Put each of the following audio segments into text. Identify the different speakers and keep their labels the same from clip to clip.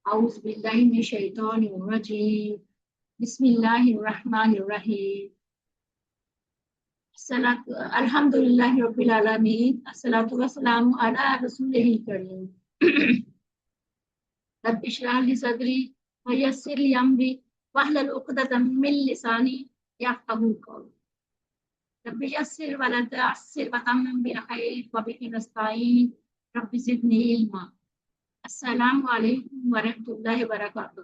Speaker 1: أعوذ بالله من الشيطان الرجيم بسم الله الرحمن الرحيم الحمد لله رب العالمين الصلاة والسلام على رسوله الكريم رب اشرح لي صدري ويسر لي أمري واحلل عقدة من لساني يفقهوا قولي رب يسر ولا تعسر وتمم بالخير وبه نستعين رب زدني علما السلام عليكم ورحمة الله وبركاته.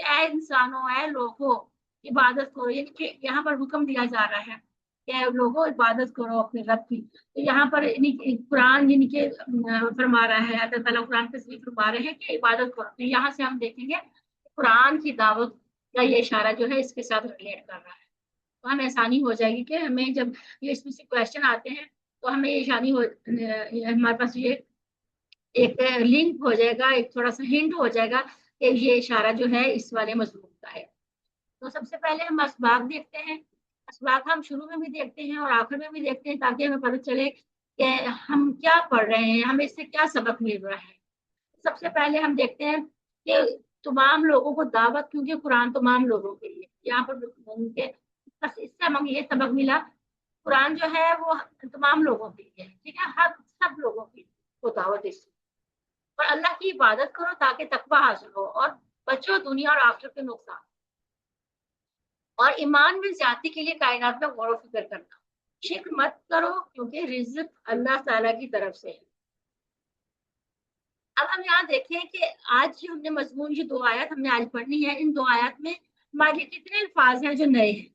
Speaker 1: کہ اے انسانوں، اے لوگوں عبادت کرو، یعنی کہ یہاں پر حکم دیا جا رہا ہے کہ اے لوگوں عبادت کرو اپنے رب کی. تو یہاں پر قرآن یعنی کہ فرما رہا ہے، اللہ تعالیٰ قرآن کے ذریعے فرما رہے ہیں کہ عبادت کرو. تو یہاں سے ہم دیکھیں گے قرآن کی دعوت کا یہ اشارہ جو ہے اس کے ساتھ ریلیٹ کر رہا ہے. تو ہمیں آسانی ہو جائے گی کہ ہمیں جب یہ اس میں سے کوشچن آتے ہیں تو ہمیں یہ آسانی ہو، ہمارے پاس یہ ایک لنک ہو جائے گا، ایک تھوڑا سا ہنٹ ہو جائے گا کہ یہ اشارہ جو ہے اس والے مضمون کا ہے. تو سب سے پہلے ہم اسباق دیکھتے ہیں. اسباق ہم شروع میں بھی دیکھتے ہیں اور آخر میں بھی دیکھتے ہیں تاکہ ہمیں پتہ چلے کہ ہم کیا پڑھ رہے ہیں، ہمیں اس سے کیا سبق مل رہا ہے. سب سے پہلے ہم دیکھتے ہیں کہ تمام لوگوں کو دعوت، کیونکہ قرآن تمام لوگوں کے لیے. یہاں پر بس اس سے ہمیں یہ سبق ملا، قرآن جو ہے وہ تمام لوگوں کے لیے، ٹھیک ہے، ہر سب لوگوں کی کو دعوت اس. اور اللہ کی عبادت کرو تاکہ تقوی حاصل ہو اور بچو دنیا اور آخرت کے نقصان. اور ایمان میں زیادتی کے لیے کائنات میں غور و فکر کرنا. شرک مت کرو کیونکہ رزق اللہ تعالیٰ کی طرف سے ہے. اب ہم یہاں دیکھیں کہ آج جو ہم نے مضمون، جو 2 آیات ہم نے آج پڑھنی ہے، ان 2 آیات میں ہمارے لیے کتنے الفاظ ہیں جو نئے ہیں.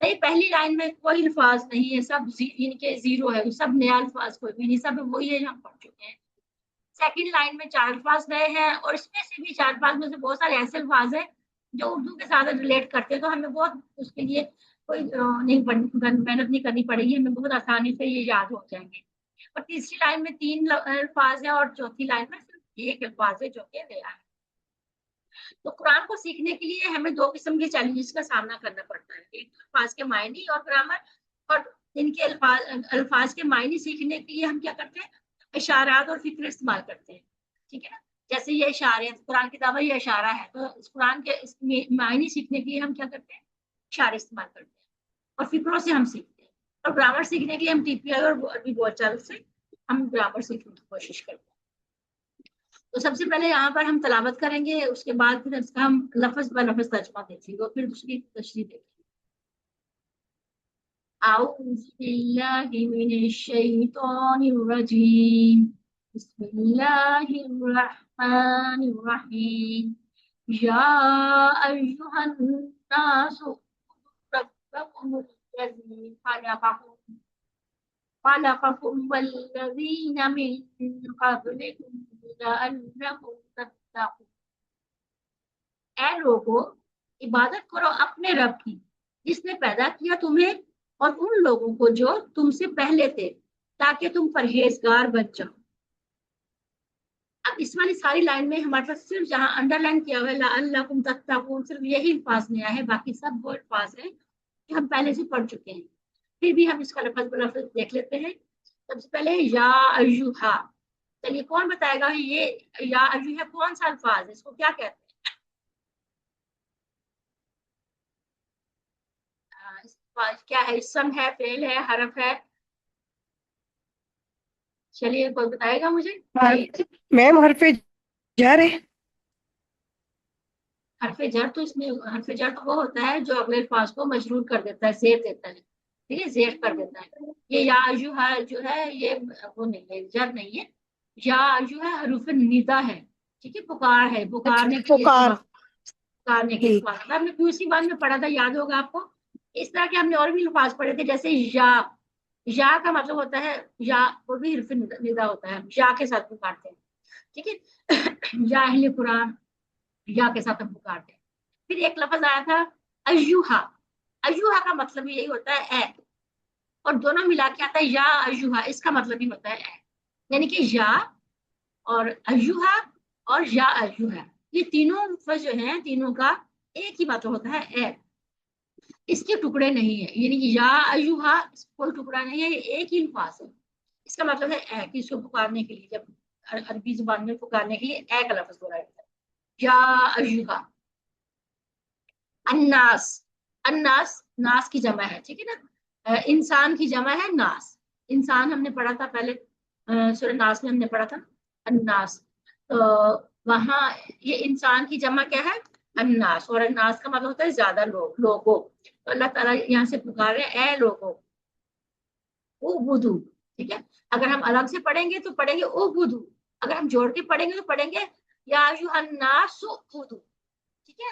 Speaker 1: نہیں، پہلی لائن میں کوئی الفاظ نہیں ہے، سب ان کے زیرو ہے، سب نیا الفاظ کوئی بھی نہیں، سب وہی ہے جو ہم پڑھ چکے ہیں. سیکنڈ لائن میں 4 الفاظ نئے ہیں، اور اس میں سے بھی 4 الفاظ میں سے بہت سارے ایسے الفاظ ہیں جو اردو کے ساتھ ریلیٹ کرتے ہیں. تو ہمیں بہت اس کے لیے کوئی محنت نہیں کرنی پڑے گی، ہمیں بہت آسانی سے یہ یاد ہو جائیں گے. اور تیسری لائن میں 3 الفاظ ہیں، اور چوتھی لائن میں صرف ایک الفاظ ہے جو کہ نیا ہے. تو قرآن کو سیکھنے کے لیے ہمیں 2 قسم کے چیلنجز کا سامنا کرنا پڑتا ہے. ایک الفاظ کے معنی اور گرامر، اور ان کے الفاظ کے معنی سیکھنے کے لیے ہم کیا کرتے ہیں، اشارات اور فکر استعمال کرتے ہیں. ٹھیک ہے نا، جیسے یہ اشارے، قرآن کی دعوت یہ اشارہ ہے، تو اس قرآن کے اس معنی سیکھنے کے لیے ہم کیا کرتے ہیں، اشارے استعمال کرتے ہیں، اور فکروں سے ہم سیکھتے ہیں. اور گرامر سیکھنے کے لیے ہم ٹی پی آئی اور عربی بول چال سے ہم گرامر سیکھنے کی کوشش کرتے ہیں. تو سب سے پہلے یہاں پر ہم تلاوت کریں گے، اس کے بعد پھر اس کا ہم لفظ بہ لفظ ترجمہ دیکھیں گے، اور پھر اس کی تشریح دیکھیں گے. اعوذ باللہ من الشیطان الرجیم، بسم اللہ الرحمن الرحیم. یا ایہا الناس ربکم الذی خلقكم والذین من قبلکم لعلکم تتقون. اے لوگو عبادت کرو اپنے رب کی جس نے پیدا کیا تمہیں اور ان لوگوں کو جو تم سے پہلے تھے، تاکہ تم پرہیزگار بن جاؤ. اب اس والی ساری لائن میں ہمارے پاس صرف جہاں انڈر لائن کیا ہوا ہے لعلکم تتقون، صرف یہی الفاظ نیا ہے، باقی سب وہ الفاظ ہیں جو ہم پہلے سے پڑھ چکے ہیں. پھر بھی ہم اس کا لفظ بلفظ دیکھ لیتے ہیں. سب سے پہلے یا ایھا، چلیے کون بتائے گا یہ یا ایھا کون سا الفاظ ہے، اس کو کیا کہتے ہیں؟ کیا ہے، اسم ہے، فعل ہے، حرف ہے؟ چلیے کوئی بتائے گا مجھے.
Speaker 2: میم حرف جر ہے.
Speaker 1: حرف جر تو اس میں حرف جر تو وہ ہوتا ہے جو اگلے الفاظ کو مجرور کر دیتا ہے، زیر دیتا ہے، ٹھیک ہے، زیر کر دیتا ہے. یہ یا ایھا جو ہے یہ وہ نہیں ہے، جر نہیں ہے. یا جو ہے حروف ندا ہے، ٹھیک ہے، پکار ہے، پکارنے کے لیے
Speaker 2: پکار.
Speaker 1: پکارنے کے لیے. ہم نے دوسری بار میں پڑھا تھا، یاد ہوگا آپ کو. اس طرح کے ہم نے اور بھی الفاظ پڑھے تھے، جیسے یا کا مطلب ہوتا ہے یا، وہ بھی حرف ندا ہوتا ہے، یا کے ساتھ پکارتے ہیں، ٹھیک ہے. یا اہل قرآن، یا کے ساتھ ہم پکارتے ہیں. پھر ایک لفظ آیا تھا ایھا. ایھا کا مطلب یہی ہوتا ہے اے، اور دونوں ملا کے آتا ہے یا ایھا، اس کا مطلب ہی ہوتا ہے اے. یعنی کہ یا اور ایھا اور یا ایھا، یہ تینوں لفظ جو ہیں تینوں کا ایک ہی مطلب ہوتا ہے اے، اس کے ٹکڑے نہیں ہے. یعنی کہ یا ایھا کوئی ٹکڑا نہیں ہے، یہ ایک ہی الفاظ ہے. اس کا مطلب ہے اے، کہ اس کو پکارنے کے لیے، جب عربی زبان میں پکارنے کے لیے اے کا لفظ بولا جاتا ہے. یا ایھا. الناس، الناس ناس کی جمع ہے، ٹھیک ہے نا، انسان کی جمع ہے ناس. انسان ہم نے پڑھا تھا پہلے سورہ ناس میں، ہم نے پڑھا تھا الناس. تو وہاں یہ انسان کی جمع کیا ہے، الناس، اور الناس کا مطلب ہوتا ہے زیادہ لوگ، لوگوں. تو اللہ تعالیٰ یہاں سے پکار رہے ہیں اے لوگوں اعبدو، ٹھیک ہے. اگر ہم الگ سے پڑھیں گے تو پڑھیں گے اعبدو، اگر ہم جوڑ کے پڑھیں گے تو پڑھیں گے یا ایھا الناس اعبدو، ٹھیک ہے.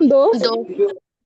Speaker 3: 2।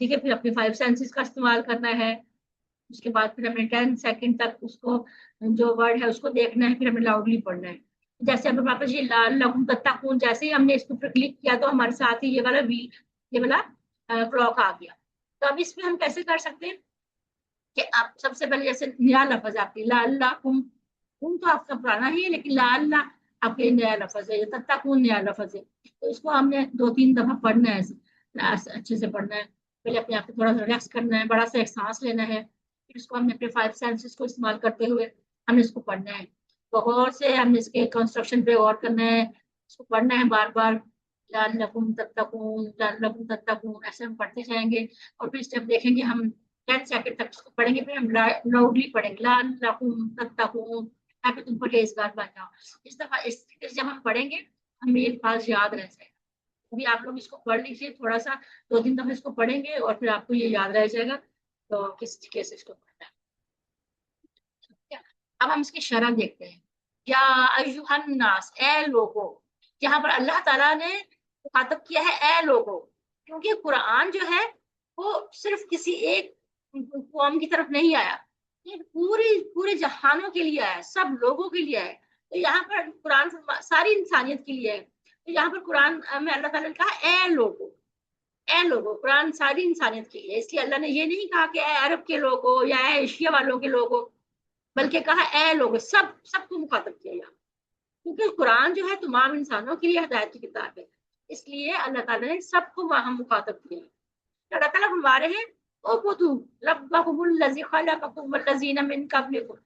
Speaker 1: ٹھیک ہے. پھر اپنے 5 سینسز کا استعمال کرنا ہے. اس کے بعد پھر ہمیں 10 سیکنڈ تک اس کو جو ورڈ ہے اس کو دیکھنا ہے, پھر ہمیں لاؤڈلی پڑھنا ہے. جیسے اب واپس یہ لعلکم تتقون, جیسے ہی ہم نے اس کے اوپر کلک کیا تو ہمارے ساتھ ہی یہ والا کلاک آ گیا. تو اب اس میں ہم کیسے کر سکتے ہیں کہ آپ سب سے پہلے جیسے نیا لفظ آپ کی لعلکم, تو آپ کا پرانا ہی ہے, لیکن لعل آپ کے نیا لفظ ہے, تتقون نیا لفظ ہے. تو اس کو ہم نے 2-3 دفعہ پڑھنا ہے, اچھے سے پڑھنا ہے. پہلے اپنے آپ کو تھوڑا سا ریلیکس کرنا ہے, بڑا سا ایک سانس لینا ہے, پھر اس کو ہم نے اپنے 5 سینسز کو استعمال کرتے ہوئے ہم نے اس کو پڑھنا ہے. غور سے ہم نے اس کے کنسٹرکشن پہ غور کرنا ہے, اس کو پڑھنا ہے بار بار, لعلکم تتقون لعلکم تتقون, ایسے ہم پڑھتے جائیں گے. اور پھر اسٹیپ دیکھیں گے ہم 10 سیکنڈ تک اس کو پڑھیں گے, پھر ہم لاؤڈلی پڑھیں گے لعلکم تتقون, تاکہ تم پرہیزگار بن جاؤ. اس دفعہ جب ہم پڑھیں گے ہمیں یہ الفاظ یاد رہ جائے گا. ابھی آپ لوگ اس کو پڑھ لیجیے تھوڑا سا, 2-3 دفعہ اس کو پڑھیں گے اور پھر آپ کو یہ یاد رہ جائے گا. تو کس طریقے سے اس کو پڑھنا ہے. اب ہم اس کی شرح دیکھتے ہیں. یا ایھا الناس, اے لوگو. یہاں پر اللہ تعالیٰ نے مخاطب کیا ہے اے لوگو, کیونکہ قرآن جو ہے وہ صرف کسی ایک قوم کی طرف نہیں آیا, یہ پورے جہانوں کے لیے آیا, سب لوگوں کے لیے ہے. تو یہاں پر قرآن ساری انسانیت کے لیے ہے. تو یہاں پر قرآن میں اللہ تعالیٰ نے کہا اے لوگو, اے لوگو. قرآن ساری انسانیت کے لیے, اس لیے اللہ نے یہ نہیں کہا کہ اے عرب کے لوگوں یا اے ایشیا والوں کے لوگوں, بلکہ کہا اے لوگوں, سب کو مخاطب کیا گیا, کیونکہ قرآن جو ہے تمام انسانوں کے لیے ہدایت کی کتاب ہے. اس لیے اللہ تعالیٰ نے سب کو وہاں مخاطب کیا. اللہ تعالیٰ فرما رہے ہیں اعبدوا ربکم الذی خلقکم والذین من قبلکم,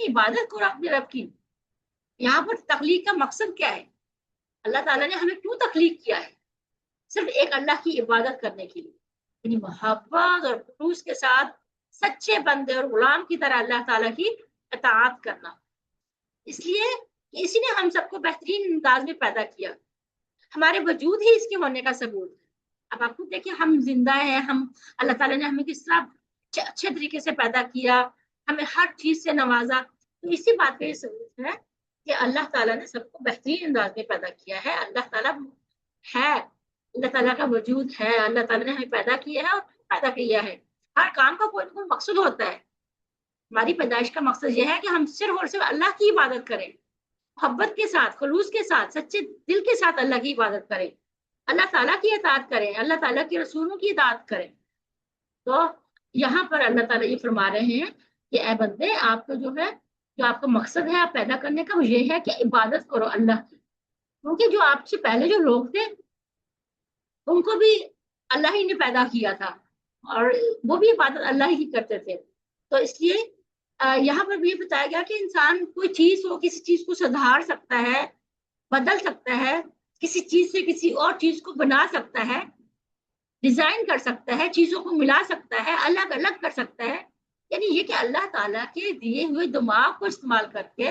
Speaker 1: عبادت کرو اپنے رب کی. یہاں پر تخلیق کا مقصد کیا ہے؟ اللہ تعالیٰ نے ہمیں کیوں تخلیق کیا ہے؟ صرف ایک اللہ کی عبادت کرنے کے لیے, یعنی محبت اور خلوص کے ساتھ سچے بندے اور غلام کی طرح اللہ تعالیٰ کی اطاعت کرنا. اس لیے اسی نے ہم سب کو بہترین انداز میں پیدا کیا, ہمارے وجود ہی اس کے ہونے کا ثبوت ہے. اب آپ کو دیکھیں ہم زندہ ہیں, ہم اللہ تعالیٰ نے ہمیں کس طرح اچھے طریقے سے پیدا کیا, ہمیں ہر چیز سے نوازا. تو اسی بات پہ یہ ثبوت ہے کہ اللہ تعالیٰ نے سب کو بہترین انداز میں پیدا کیا ہے. اللہ تعالیٰ ہے, اللہ تعالیٰ کا وجود ہے, اللہ تعالیٰ نے ہمیں پیدا کیا ہے اور پیدا کیا ہے. ہر کام کا کوئی نہ کوئی مقصد ہوتا ہے. ہماری پیدائش کا مقصد یہ ہے کہ ہم صرف اور صرف اللہ کی عبادت کریں, محبت کے ساتھ, خلوص کے ساتھ, سچے دل کے ساتھ اللہ کی عبادت کریں, اللہ تعالیٰ کی اطاعت کریں, اللہ تعالیٰ کے رسولوں کی اطاعت کریں. تو یہاں پر اللہ تعالیٰ یہ فرما رہے ہیں کہ اے بندے, آپ کا جو ہے, جو آپ کا مقصد ہے آپ پیدا کرنے کا, وہ یہ ہے کہ عبادت کرو اللہ کی. کیونکہ جو آپ سے پہلے جو لوگ تھے ان کو بھی اللہ ہی نے پیدا کیا تھا اور وہ بھی عبادت اللہ ہی کرتے تھے. تو اس لیے یہاں پر بھی یہ بتایا گیا کہ انسان کوئی چیز ہو, کسی چیز کو سدھار سکتا ہے, بدل سکتا ہے, کسی چیز سے کسی اور چیز کو بنا سکتا ہے, ڈیزائن کر سکتا ہے, چیزوں کو ملا سکتا ہے, الگ الگ کر سکتا ہے. یعنی یہ کہ اللہ تعالیٰ کے دیے ہوئے دماغ کو استعمال کر کے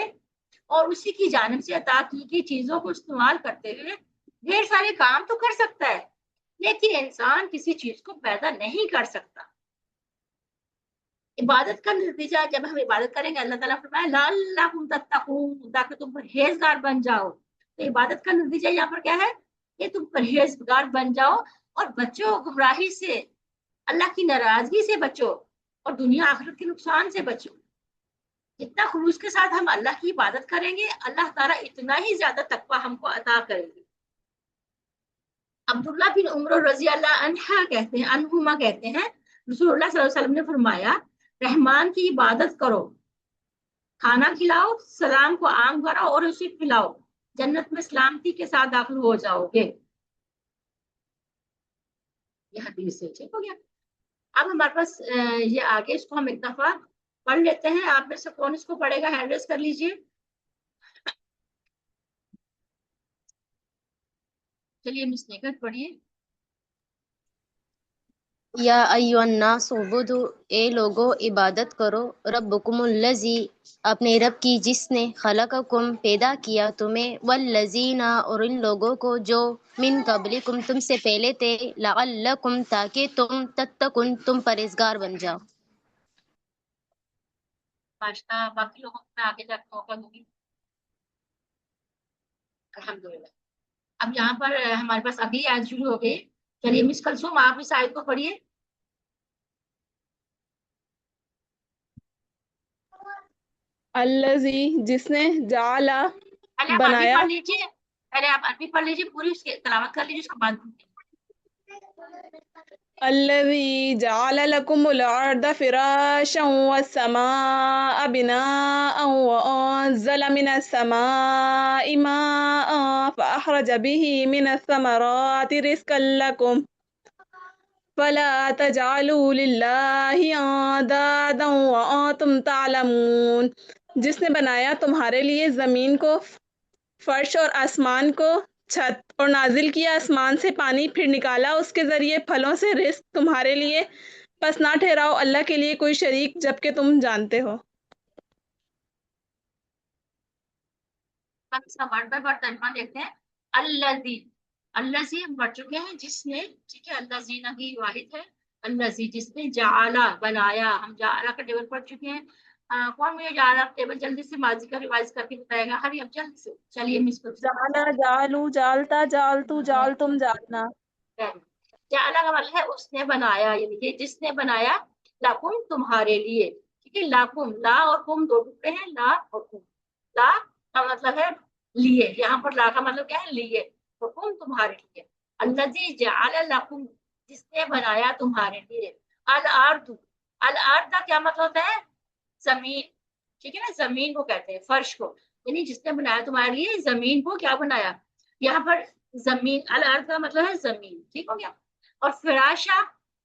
Speaker 1: اور اسی کی جانب سے عطا کی گئی چیزوں کو استعمال کرتے ہوئے ڈھیر سارے کام تو کر سکتا ہے, لیکن انسان کسی چیز کو پیدا نہیں کر سکتا. عبادت کا نتیجہ جب ہم عبادت کریں گے, اللہ تعالیٰ فرمایا لعلکم تتقون, تاکہ تم پرہیزگار بن جاؤ. تو عبادت کا نتیجہ یہاں پر کیا ہے کہ تم پرہیزگار بن جاؤ اور بچو گمراہی سے, اللہ کی ناراضگی سے بچو اور دنیا آخرت کے نقصان سے بچو. جتنا خلوص کے ساتھ ہم اللہ کی عبادت کریں گے, اللہ تعالیٰ اتنا ہی زیادہ تقویٰ ہم کو عطا کریں گے. عبداللہ بن عمر رضی اللہ عنہما کہتے ہیں رسول اللہ صلی اللہ علیہ وسلم نے فرمایا, رحمان کی عبادت کرو, کھانا کھلاؤ, سلام کو عام کرو اور اسے کھلاؤ, جنت میں سلامتی کے ساتھ داخل ہو جاؤ گے. یہ حدیث سے ٹھیک ہو گیا. اب ہمارے پاس یہ آگے, اس کو ہم ایک دفعہ پڑھ لیتے ہیں. آپ میں سے کون اس کو پڑھے گا, ہینڈ ریز کر لیجیے. چلیے مس نیکت پڑھیے.
Speaker 4: یا ایھا الناس اعبدوا, اے لوگو عبادت کرو, ربکم الذی, اپنے رب کی جس نے, خلقکم پیدا کیا تمہیں, والذین اور ان لوگوں کو جو, من قبلکم تم سے پہلے تھے, لعلکم تاکہ تم, تتقون تم پرہیزگار بن جاؤ.
Speaker 1: باشتا باقی لوگوں کو میں آگے جا کے موقع دوں گی. الحمدللہ. اب یہاں پر ہمارے پاس اگلی آیت شروع ہو گئی. چلیے مس کلثوم آپ اس آیت کو پڑھیے.
Speaker 3: الذی جس نے جعلا
Speaker 1: پہلے آپ عربی
Speaker 3: بنایا
Speaker 1: پڑھ لیجیے، پہلے آپ عربی پڑھ لیجیے پوری، اس کی تلاوت کر لیجیے، اس کے بعد
Speaker 3: الذي جعل لكم الأرض فراشا والسماء بناء وأنزل من السماء ماء فأخرج به من الثمرات رزقا لكم فلا تجعلوا لله أندادا وأنتم تعلمون. جس نے بنایا تمہارے لیے زمین کو فرش اور آسمان کو چھت، اور نازل کیا آسمان سے پانی، پھر نکالا اس کے ذریعے پھلوں سے رزق تمہارے لیے، پس نہ ٹھہراؤ اللہ کے لیے کوئی شریک جبکہ تم جانتے ہو.
Speaker 1: ہم اس کا ورڈ بائی ورڈ ترجمہ دیکھتے ہیں. الذی، الذی ہم پڑھ چکے ہیں جس نے، ٹھیک ہے، الذی کی واحد ہے، الذی جس نے، جعلا بنایا، ہم جعلا کا ٹیبل پڑھ چکے ہیں. کون مجھے جعلا ٹیبل جلدی سے ماضی کا ریوائز کر کے بتائے گا؟ ہری اب جلدی سے، چلیے مس کو
Speaker 3: جعلا، جعلو، جعلتا، جعلتو، جعلتم، جعلنا.
Speaker 1: جعلا کا مطلب ہے اس نے بنایا، یعنی کہ جس نے بنایا، لاکم تمہارے لیے، ٹھیک ہے. لاکم، لا اور کم دو ٹکڑے ہیں، لا اور کم. لا کا مطلب ہے لیے، یہاں پر لا کا مطلب کیا ہے؟ لیے. حکم تمہارے لیے. الذی جعل لکم، جس نے بنایا تمہارے لیے. الارض، الارض کا کیا مطلب ہوتا ہے؟ زمین، ٹھیک ہے نا، زمین کو کہتے ہیں، فرش کو. یعنی جس نے بنایا تمہارے لیے زمین کو، کیا بنایا یہاں پر؟ زمین. الارض کا مطلب ہے زمین، ٹھیک ہو گیا. اور فراشا،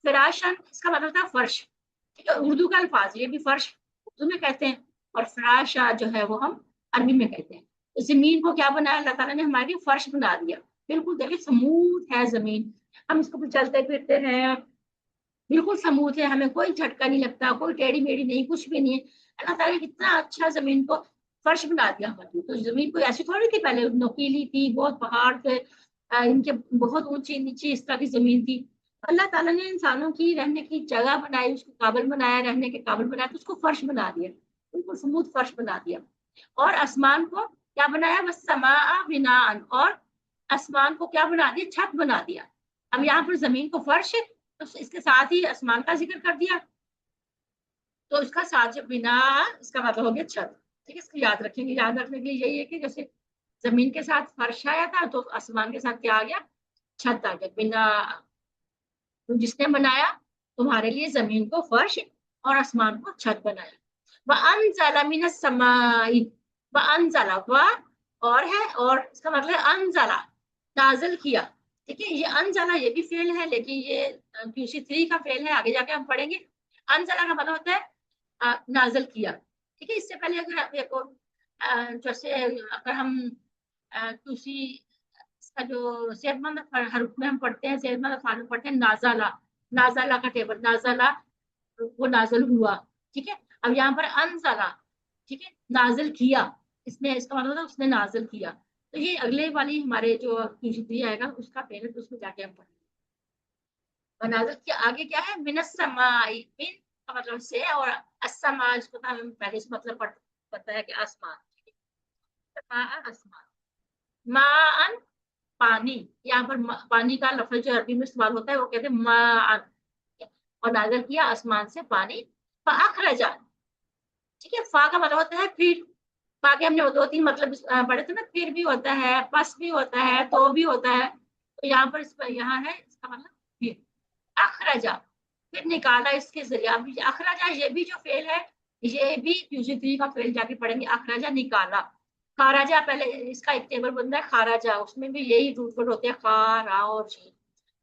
Speaker 1: فراشن اس کا مطلب تھا فرش، ٹھیک ہے، اردو کا الفاظ، یہ بھی فرش اردو میں کہتے ہیں، اور فراشا جو ہے وہ ہم عربی میں کہتے ہیں. زمین کو کیا بنایا اللہ تعالیٰ نے؟ ہمارے فرش بنا دیا. بالکل دیکھیں سموتھ ہے زمین، ہم اس کو چلتے پھرتے ہیں، بالکل سموتھ ہے، ہمیں کوئی جھٹکا نہیں لگتا، کوئی ٹیڑھی میڑھی نہیں، کچھ بھی نہیں ہے. اللہ تعالیٰ نے کتنا اچھا زمین کو فرش بنا دیا ہماری. تو زمین کوئی ایسی تھوڑی تھی پہلے، نوکیلی تھی، بہت پہاڑ تھے، ان کے بہت اونچی نیچی اس طرح کی زمین تھی. اللہ تعالیٰ نے انسانوں کی رہنے کی جگہ بنائی، اس کو قابل بنایا، رہنے کے قابل بنایا، تو اس کو فرش بنا دیا، بالکل سموتھ فرش بنا دیا. اور آسمان کو کیا بنایا؟ والسماء بناء، اور آسمان کو کیا بنا دیا؟ چھت بنا دیا. اب یہاں پر زمین کو فرش ہے، تو اس کے ساتھ ہی آسمان کا ذکر کر دیا، تو اس کا ساتھ جو بنا، اس کا مطلب ہو گیا چھت. ٹھیک ہے، اس کو یاد رکھیں گے. یاد رکھنے کے لیے یہی ہے کہ جیسے زمین کے ساتھ فرش آیا تھا، تو آسمان کے ساتھ کیا آ گیا؟ چھت آ گیا. بنا، تو جس نے بنایا تمہارے لیے زمین کو فرش اور آسمان کو چھت بنایا. وَأَنزَلَ مِنَ السَّمَاءِ، وَأَنزَلَ، اور ہے، اور اس کا مطلب ہے انزلہ، نازل کیا. ٹھیک ہے، یہ انزلہ یہ بھی فعل ہے، لیکن یہ QC3 کا فعل ہے، آگے جا کے ہم پڑھیں گے. انزلہ کا مطلب ہوتا ہے نازل کیا. ٹھیک ہے، اس سے پہلے اگر آپ دیکھو، جیسے اگر ہم QC اس کا جو صحت مند حروف میں ہم پڑھتے ہیں، صحت مند افعال میں پڑھتے ہیں، نازلہ، نازلہ کا ٹیبل، نازلہ وہ نازل ہوا. ٹھیک ہے، اب یہاں پر انزلہ، ٹھیک ہے، نازل کیا، اس نے، اس کا مطلب اس نے نازل کیا. تو یہ اگلے والی ہمارے جو QC3 آئے گا اس کا پہلے، تو اس میں جا کے ہم پڑھیں گے. اور نازل کیا آگے کیا ہے؟ من السماء، من کا مطلب سے، اور السماء اس کو ہم پہلے سے مطلب پتا ہے کہ آسمان، آسمان. ماء، پانی. یہاں پر پانی کا لفظ جو عربی میں استعمال ہوتا ہے وہ کہتے ہیں ماء. اور نازل کیا آسمان سے پانی. فاخرج، ٹھیک ہے، فا کا مطلب ہوتا ہے پھر. فا کے ہم نے دو تین مطلب پڑھے تھے نا، پھر بھی ہوتا ہے، پس بھی ہوتا ہے، تو بھی ہوتا ہے. تو یہاں پر یہاں ہے اس کا مطلب پھر. اخرجا، پھر نکالا اس کے ذریعہ. اخرجا یہ بھی جو فعل ہے، یہ بھی QC3 کا فعل جا کے پڑھیں گے. اخرجا نکالا. خارجا پہلے اس کا ایک ٹیبل بنتا ہے خارجا، اس میں بھی یہی روٹ ورڈ ہوتے ہیں، خارا اور جی.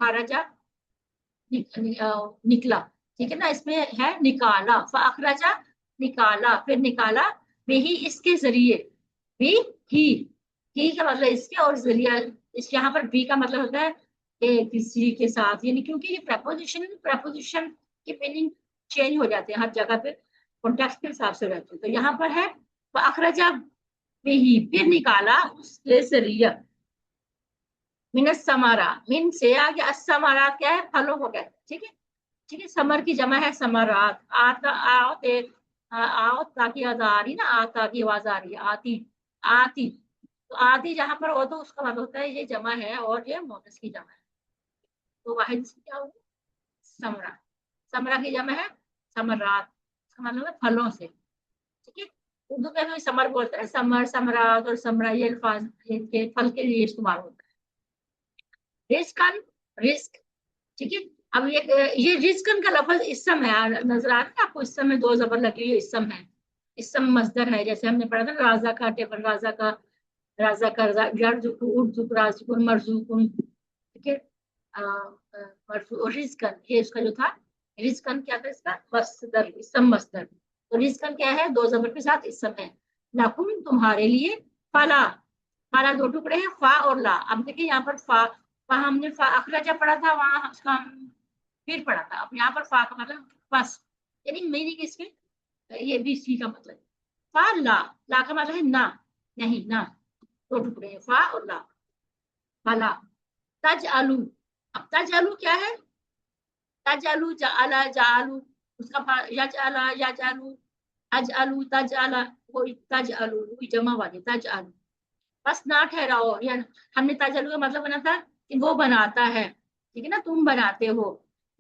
Speaker 1: خارجا نکلا، ٹھیک ہے نا، اس میں ہے نکالا. فاخرجا نکالا، پھر نکالا بھی اس کے ذریعے. بھی ہی کا مطلب اس کے، اور ذریعہ اس یہاں پر بھی کا مطلب ہوتا ہے کسی کے ساتھ، یعنی کیونکہ یہ پریپوزیشن کی میننگ چینج ہو جاتے ہیں ہر جگہ پہ، کانٹیکسٹ کے حساب سے رہتے ہیں. تو یہاں پر ہے فاخرجا بھی، پھر نکالا اس کے ذریعہ. من الثمرہ، من سے آگے الثمرات کیا ہے؟ پھلوں کو کہتے ہیں. ٹھیک ہے، ٹھیک ہے، ثمر کی جمع ہے ثمرات. آؤ تاکہ آواز آ رہی نا، آتا کی آواز آ رہی ہے، آتی، آتی. تو آتی جہاں پر ہو تو اس کا مطلب ہوتا ہے یہ جمع ہے، اور یہ مؤنث کی جمع ہے. تو واحد سے کیا ہوگا؟ ثمرہ. ثمرہ کی جمع ہے ثمرات، اس کا مطلب ہے پھلوں سے. ٹھیک ہے، اردو میں بھی سمر بولتا ہے، سمر، سمرات اور سمرا، یہ الفاظ کے پھل کے لیے استعمال ہوتا ہے. رزقن، رزق، ٹھیک ہے. اب یہ رزقن کا لفظ اسم ہے، نظر آ رہا ہے آپ کو، اسم میں 2 زبر لگی ہوئی اسم ہے، اسم مصدر ہے. جیسے ہم نے پڑھا تھا رازا کا ٹیبل، رازا کا، رازا کا، یرزق، ارزق، رازق، مرزوق، ٹھیک ہے. مرفوع، رزقن، یہ اس کا جو تھا رزقن کیا تھا، اس کا مصدر، اسم مصدر. تو رزقن کیا ہے، 2 زبر کے ساتھ اسم ہے. لکم، تمہارے لیے، فلا، فلا 2 ٹکڑے ہیں، فا اور لا. اب دیکھیں یہاں پر فا، وہاں ہم نے فا اخرجہ پڑھا تھا، وہاں اس کا پھر پڑھا تھا. اب یہاں پر فا کا مطلب بس، یعنی میننگ اس میں یہ بھی اسی کا مطلب. فا لا، لا کا مطلب ہے نہ، نہیں، نہ. 2 ٹکڑے ہیں، فا اور لا. فلا تجعلوا، اب تجعلوا کیا ہے، تجعلوا، جعلا، جعلوا، اس کا یجعلا، یجعلوا، اجعلوا، تجعلا، وہ تجعلوا، وہ جمع والی تجعلوا. بس نہ ٹھہراؤ، یا ہم نے تجعلوا کا مطلب بنا تھا کہ وہ بناتا ہے، ٹھیک ہے نا، تم بناتے ہو،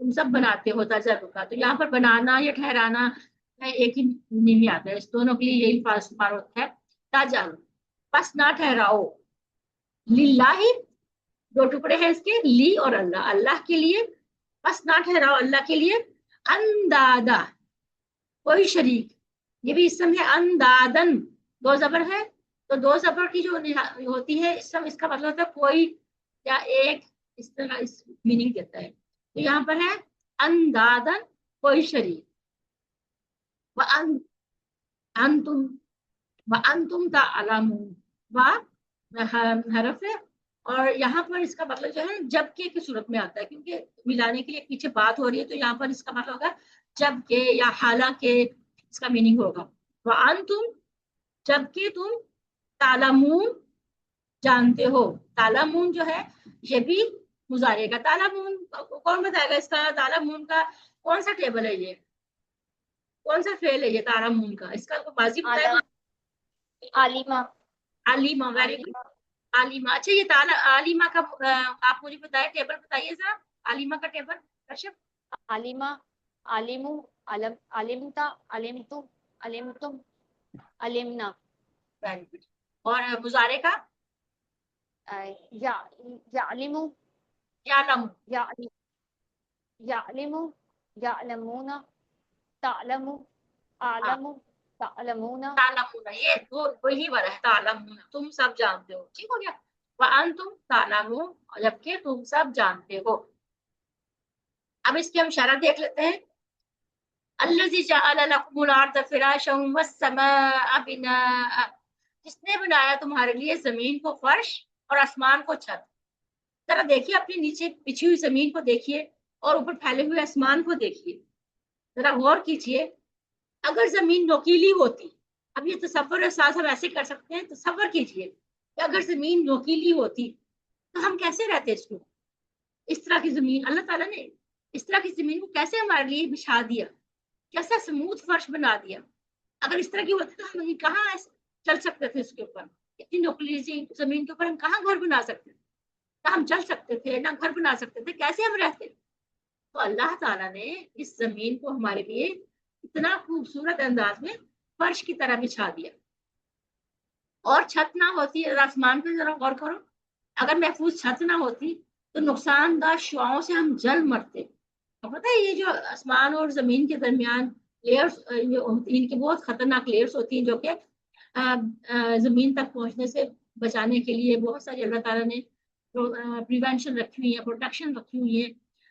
Speaker 1: تم سب بناتے ہو تجعلوا کا. تو یہاں پر بنانا یا ٹھہرانا ایک ہی نہیں آتا ہے، اس دونوں کے لیے یہی فارس ہوتا ہے تجعلوا. بس نہ ٹھہراؤ، للہ، 2 ٹکڑے ہیں اس کے، لی اور اللہ، اللہ کے لیے. بس نہ ٹھہراؤ اللہ کے لیے، اندادا، کوئی شریک. یہ بھی اسم ہے، اندادن 2 زبر ہے. تو 2 زبر کی جو ہوتی ہے اسم، اس کا مطلب ہوتا ہے کوئی یا ایک، اس طرح اس میننگ دیتا ہے. تو یہاں پر ہے اندادن، کوئی شریک. وَأَنْتُمْ، وَأَنْتُمْ تَعْلَمُونَ، حرف ہے، اور یہاں پر اس کا مطلب جو ہے جبکہ کی صورت میں آتا ہے، کیونکہ ملانے کے لیے پیچھے بات ہو رہی ہے، تو یہاں پر اس کا مطلب ہوگا جبکہ یا حالانکہ، اس کا میننگ ہوگا. وَأَنْتُمْ، جبکہ تم، تعلمون، جانتے ہو. تعلمون جو ہے یہ بھی مضارع کا. تعلمون کون بتائے گا اس کا، تعلمون کا کون سا ٹیبل ہے، یہ کون سا فعل ہے یہ تعلمون کا، اس کا ماضی بتائے گا.
Speaker 4: عالمہ،
Speaker 1: علیمہ، ویری گڈ. علیمہ. اچھا یہ علیمہ کا آپ مجھے بتائیں، ٹیبل بتائیے ذرا علیمہ کا ٹیبل. کشف،
Speaker 4: عالمہ، عالمو، علم، علمتا، علمتم، علمتم، علمنا.
Speaker 1: Very good. اور مضارع کا
Speaker 4: یعلمو،
Speaker 1: یعلم،
Speaker 4: یعلمو، یعلمون، تعلمو، اعلمو، تعلمون.
Speaker 1: تعلمون، یہ وہی والا ہے تعلمون، تم سب جانتے ہو. ٹھیک ہو گیا. وَأَنْتُمْ تَعْلَمُونَ، جبکہ تم سب جانتے ہو. اب اس کی ہم شرح دیکھ لیتے ہیں. الذی جعل لکم الارض فراشا والسماء بناء، جس نے بنایا تمہارے لیے زمین کو فرش اور آسمان کو چھت. ذرا دیکھیے اپنے نیچے بچھی ہوئی زمین کو دیکھیے اور اوپر پھیلے ہوئے آسمان کو دیکھیے، ذرا غور کیجیے. اگر زمین نوکیلی ہوتی، اب یہ تصور احساس ہم ایسے کر سکتے ہیں، تصور کیجیے کہ اگر زمین نوکیلی ہوتی تو ہم کیسے رہتے اس کو. اس طرح کی زمین اللہ تعالیٰ نے اس طرح کی زمین کو کیسے ہمارے لیے بچھا دیا، کیسا اسموتھ فرش بنا دیا. اگر اس طرح کی ہوتی تو ہم کہاں چل سکتے تھے اس کے اوپر، اتنی نوکیلی زمین کے اوپر ہم کہاں گھر بنا سکتے تھے، نہ ہم چل سکتے تھے نہ گھر بنا سکتے تھے، کیسے ہم رہتے. تو اللہ تعالیٰ نے اس زمین کو ہمارے لیے اتنا خوبصورت انداز میں فرش کی طرح بچھا دیا. اور چھت نہ ہوتی، آسمان پہ ذرا غور کرو، اگر محفوظ چھت نہ ہوتی تو نقصان دہ شعاؤں سے ہم جل مرتے. پتہ ہے یہ جو آسمان اور زمین کے درمیان لیئرز، ان کی بہت خطرناک لیئرز ہوتی ہیں، جو کہ زمین تک پہنچنے سے بچانے کے لیے بہت ساری اللہ تعالیٰ نے پریونشن رکھی ہوئی ہے، پروٹیکشن رکھی ہوئی ہے،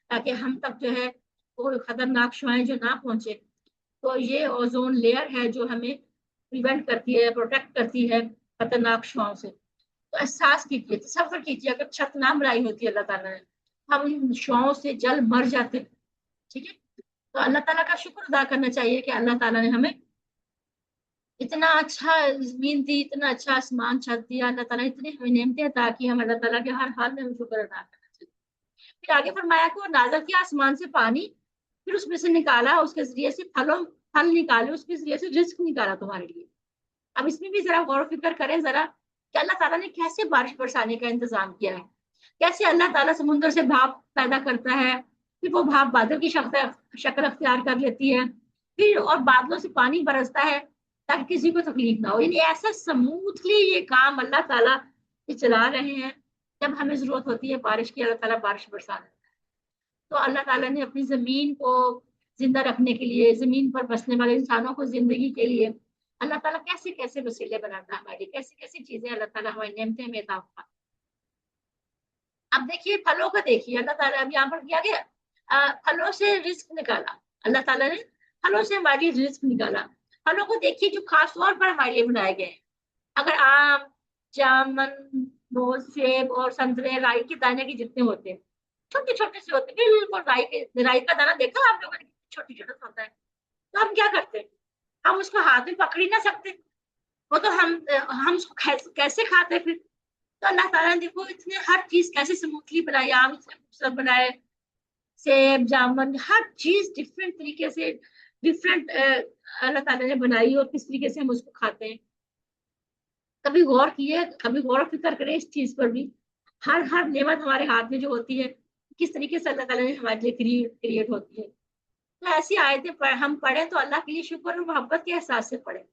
Speaker 1: تاکہ ہم تک جو ہے وہ خطرناک شعائیں جو نہ پہنچے. تو یہ اوزون لیئر ہے جو ہمیں پریونٹ کرتی ہے، پروٹیکٹ کرتی ہے خطرناک شعاؤں سے. تو احساس کیجیے، تصور کیجیے اگر چھت نہ بنائی ہوتی اللہ تعالیٰ نے، ہم ان شعاؤں سے جل مر جاتے. ٹھیک ہے. تو اللہ تعالیٰ کا شکر ادا کرنا چاہیے کہ اللہ تعالیٰ نے ہمیں اتنا اچھا زمین دی، اتنا اچھا آسمان چھت دیا. اللہ تعالیٰ اتنی ہمیں نعمتیں عطا کی، ہم اللہ تعالیٰ کے ہر حال میں ہم شکر ادا کرنا چاہیے. پھر آگے فرمایا کہ وہ نازل کیا آسمان سے پانی، پھر اس میں سے نکالا، اس کے ذریعے سے پھل نکالے، اس کے ذریعے سے رزق نکالا تمہارے لیے. اب اس میں بھی ذرا غور و فکر کریں ذرا کہ اللہ تعالیٰ نے کیسے بارش برسانے کا انتظام کیا ہے، کیسے اللہ تعالیٰ سمندر سے بھاپ پیدا کرتا ہے، پھر وہ بھاپ بادل کی شکل اختیار کر لیتی ہے، پھر اور بادلوں سے پانی برستا ہے، تاکہ کسی کو تکلیف نہ ہو. یعنی ایسا سموتھلی یہ کام اللہ تعالیٰ یہ چلا رہے ہیں. جب ہمیں ضرورت ہوتی ہے بارش کی، اللہ تعالیٰ بارش برسا دیتا ہے. تو اللہ تعالیٰ نے اپنی زمین کو زندہ رکھنے کے لیے، زمین پر بسنے والے انسانوں کو زندگی کے لیے اللہ تعالیٰ کیسے کیسے وسیلے بناتا ہے ہماری، کیسی کیسی چیزیں اللہ تعالیٰ ہماری نعمتیں میں عطا فرماتا ہے. اب دیکھیے پھلوں کو دیکھیے، اللہ تعالیٰ اب یہاں پر کیا گیا، پھلوں سے رزق نکالا. اللہ تعالیٰ نے پھلوں سے ہماری رزق نکالا. پھلوں کو دیکھیے جو خاص طور پر ہمارے لیے بنائے گئے ہیں. اگر آم، جامن، موز، سیب اور سنترے رائی کے دانے کے جتنے ہوتے ہیں، چھوٹے چھوٹے سے ہوتے ہیں بالکل. رائی کا دانا دیکھا آپ لوگوں نے، چھوٹی چھوٹا ہوتا ہے. تو ہم کیا کرتے ہیں، ہم اس کو ہاتھ میں پکڑ ہی نہ سکتے. وہ تو ہم اس کو کیسے کھاتے پھر. تو اللہ تعالیٰ نے دیکھو اتنے ہر چیز کیسے سموتھلی بنائی، آم اتنے خوبصورت بنائے، سیب، جامن، ہر چیز ڈفرینٹ طریقے سے ڈفرینٹ اللہ تعالیٰ نے بنائی، اور کس طریقے سے ہم اس کو کھاتے ہیں. کبھی غور کیے، کبھی غور و فکر کریں اس چیز پر بھی. ہر نعمت ہمارے ہاتھ میں جو ہوتی ہے کس طریقے سے اللہ تعالیٰ نے ہمارے لیے کریٹ ہوتی ہے. تو ایسی آیتیں ہم پڑھیں تو اللہ کے لیے شکر اور محبت کے احساس سے پڑھیں،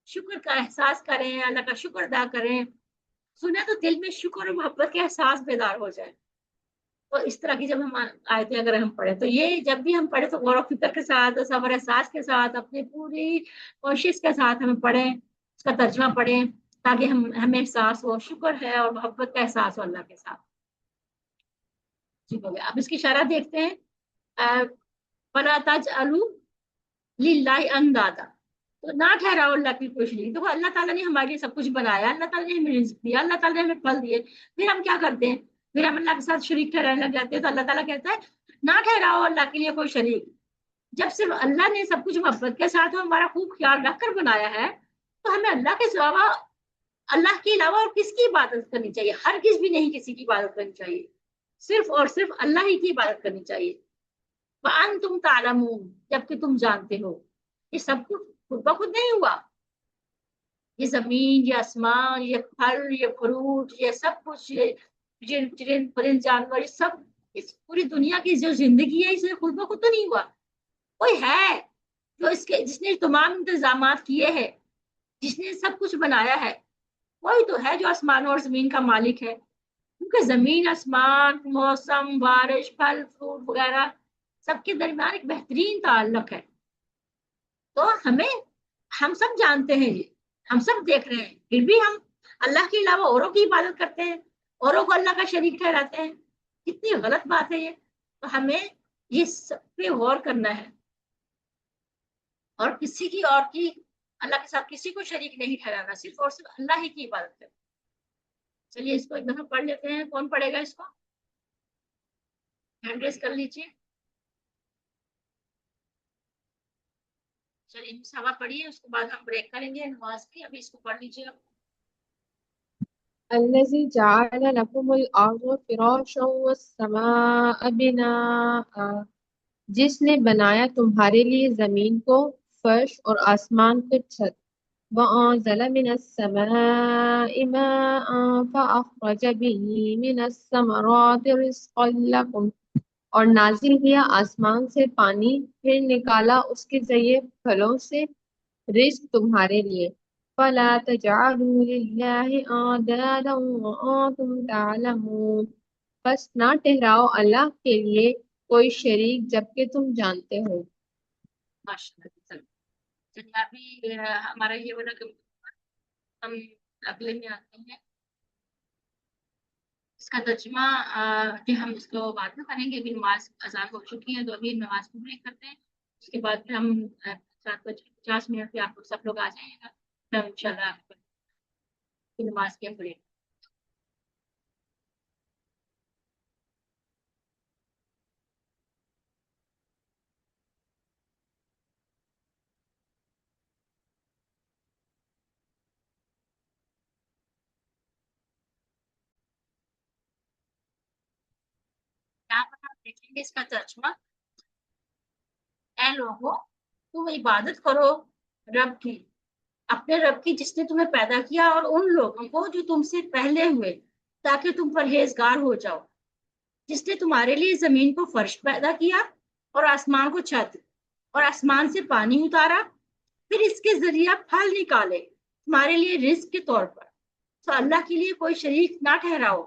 Speaker 1: شکر کا احساس کریں، اللہ کا شکر ادا کریں. سنیں تو دل میں شکر اور محبت کے احساس بیدار ہو جائے. تو اس طرح کی جب ہم آیتیں اگر ہم پڑھیں تو یہ جب بھی ہم پڑھیں تو غور و فکر کے ساتھ، صبر احساس کے ساتھ، اپنی پوری کوشش کے ساتھ ہم پڑھیں، اس کا ترجمہ پڑھیں، تاکہ ہمیں احساس ہو، شکر ہے اور محبت کا احساس ہو اللہ کے ساتھ. ٹھیک ہو گیا. اب اس کی شرح دیکھتے ہیں. فَلَا تَجْعَلُوا لِلَّهِ أَنْدَادًا، تو نہ ٹھہراؤ اللہ کی کوئی شریک. دیکھو اللہ تعالیٰ نے ہمارے لیے سب کچھ بنایا، اللہ تعالیٰ نے ہمیں رزق دیا، اللہ تعالیٰ نے ہمیں پھل دیے، پھر ہم کیا کرتے ہیں، پھر ہم اللہ کے ساتھ شریک ٹھہرانے لگ جاتے ہیں. تو اللہ تعالیٰ کہتا ہے نہ ٹھہراؤ اللہ کے لیے کوئی شریک. جب صرف اللہ نے سب کچھ محبت کے ساتھ ہمارا خوب خیال رکھ کر بنایا ہے، تو ہمیں اللہ کے سوا، اللہ کے علاوہ اور کس کی عبادت کرنی چاہیے؟ ہرگز بھی نہیں کسی کی عبادت کرنی چاہیے، صرف اور صرف اللہ ہی کی عبادت کرنی چاہیے. وَأَنْتُمْ تَعْلَمُونَ، جبکہ تم جانتے ہو. یہ سب کچھ خود بخود نہیں ہوا. یہ زمین، یہ آسمان، یہ پھل، یہ فروٹ، یہ سب کچھ، یہ پرند جانور، یہ سب، اس پوری دنیا کی جو زندگی ہے اسے خود بخود تو نہیں ہوا. کوئی ہے جو جس نے تمام انتظامات کیے ہیں، جس نے سب کچھ بنایا ہے. کوئی تو ہے جو آسمانوں اور زمین کا مالک ہے. کیونکہ زمین، آسمان، موسم، بارش، پھل فروٹ وغیرہ سب کے درمیان ایک بہترین تعلق ہے. تو ہم سب جانتے ہیں، یہ ہم سب دیکھ رہے ہیں، پھر بھی ہم اللہ کے علاوہ اوروں کی عبادت کرتے ہیں، اوروں کو اللہ کا شریک ٹھہراتے ہیں. کتنی غلط بات ہے یہ. تو ہمیں یہ سب پہ غور کرنا ہے، اور کسی کی اور کی اللہ کے ساتھ کسی کو شریک نہیں ٹھہرانا، صرف اور صرف اللہ ہی کی عبادت کرنا. چلیے اس کو ایک دفعہ پڑھ لیتے ہیں. کون پڑھے گا اس کو؟ ہینڈ ریز کر لیجیے. چلیے مسابہ پڑھیے، اس کے بعد ہم بریک کریں گے نماز کی. ابھی اس کو پڑھ لیجیے آپ.
Speaker 5: الذي جعل لكم الأرض فراشا والسماء بناء، جس نے بنایا تمہارے لیے زمین کو فرش اور آسمان کو چھت. وَأَنزَلَ مِنَ السَّمَاءِ مَاءً فَأَخْرَجَ بِهِ مِنَ الثَّمَرَاتِ رِزْقًا لَكُمْ، اور نازل کیا آسمان سے پانی، پھر نکالا اس کے ذریعے پھلوں سے رزق تمہارے لیے. فَلَا تَجْعَلُوا لِلَّهِ أَندَادًا وَأَنْتُمْ تَعْلَمُونَ، بس نہ ٹھہراؤ اللہ کے لیے کوئی شریک جبکہ تم جانتے ہو.
Speaker 1: ماشاءاللہ. چلیے ابھی ہمارا یہ والا ہم اگلے میں آتے ہیں. اس کا ترجمہ جو ہم اس کو بعد میں کریں گے. ابھی نماز اذان ہو چکی ہے تو ابھی نماز کو بریک کرتے ہیں. اس کے بعد پھر ہم 7:50 پہ آپ سب لوگ آ جائیں گا. پھر ان شاء اللہ نماز کے بریک. یہاں پر آپ دیکھیں گے اس کا ترجمہ. اے لوگوں، تم عبادت کرو رب کی، اپنے رب کی جس نے تمہیں پیدا کیا، اور ان لوگوں کو جو تم سے پہلے ہوئے، تاکہ تم پرہیزگار ہو جاؤ. جس نے تمہارے لیے زمین کو فرش پیدا کیا، اور آسمان کو چھت، اور آسمان سے پانی اتارا، پھر اس کے ذریعہ پھل نکالے تمہارے لیے رزق کے طور پر، تو اللہ کے لیے کوئی شریک نہ ٹھہراؤ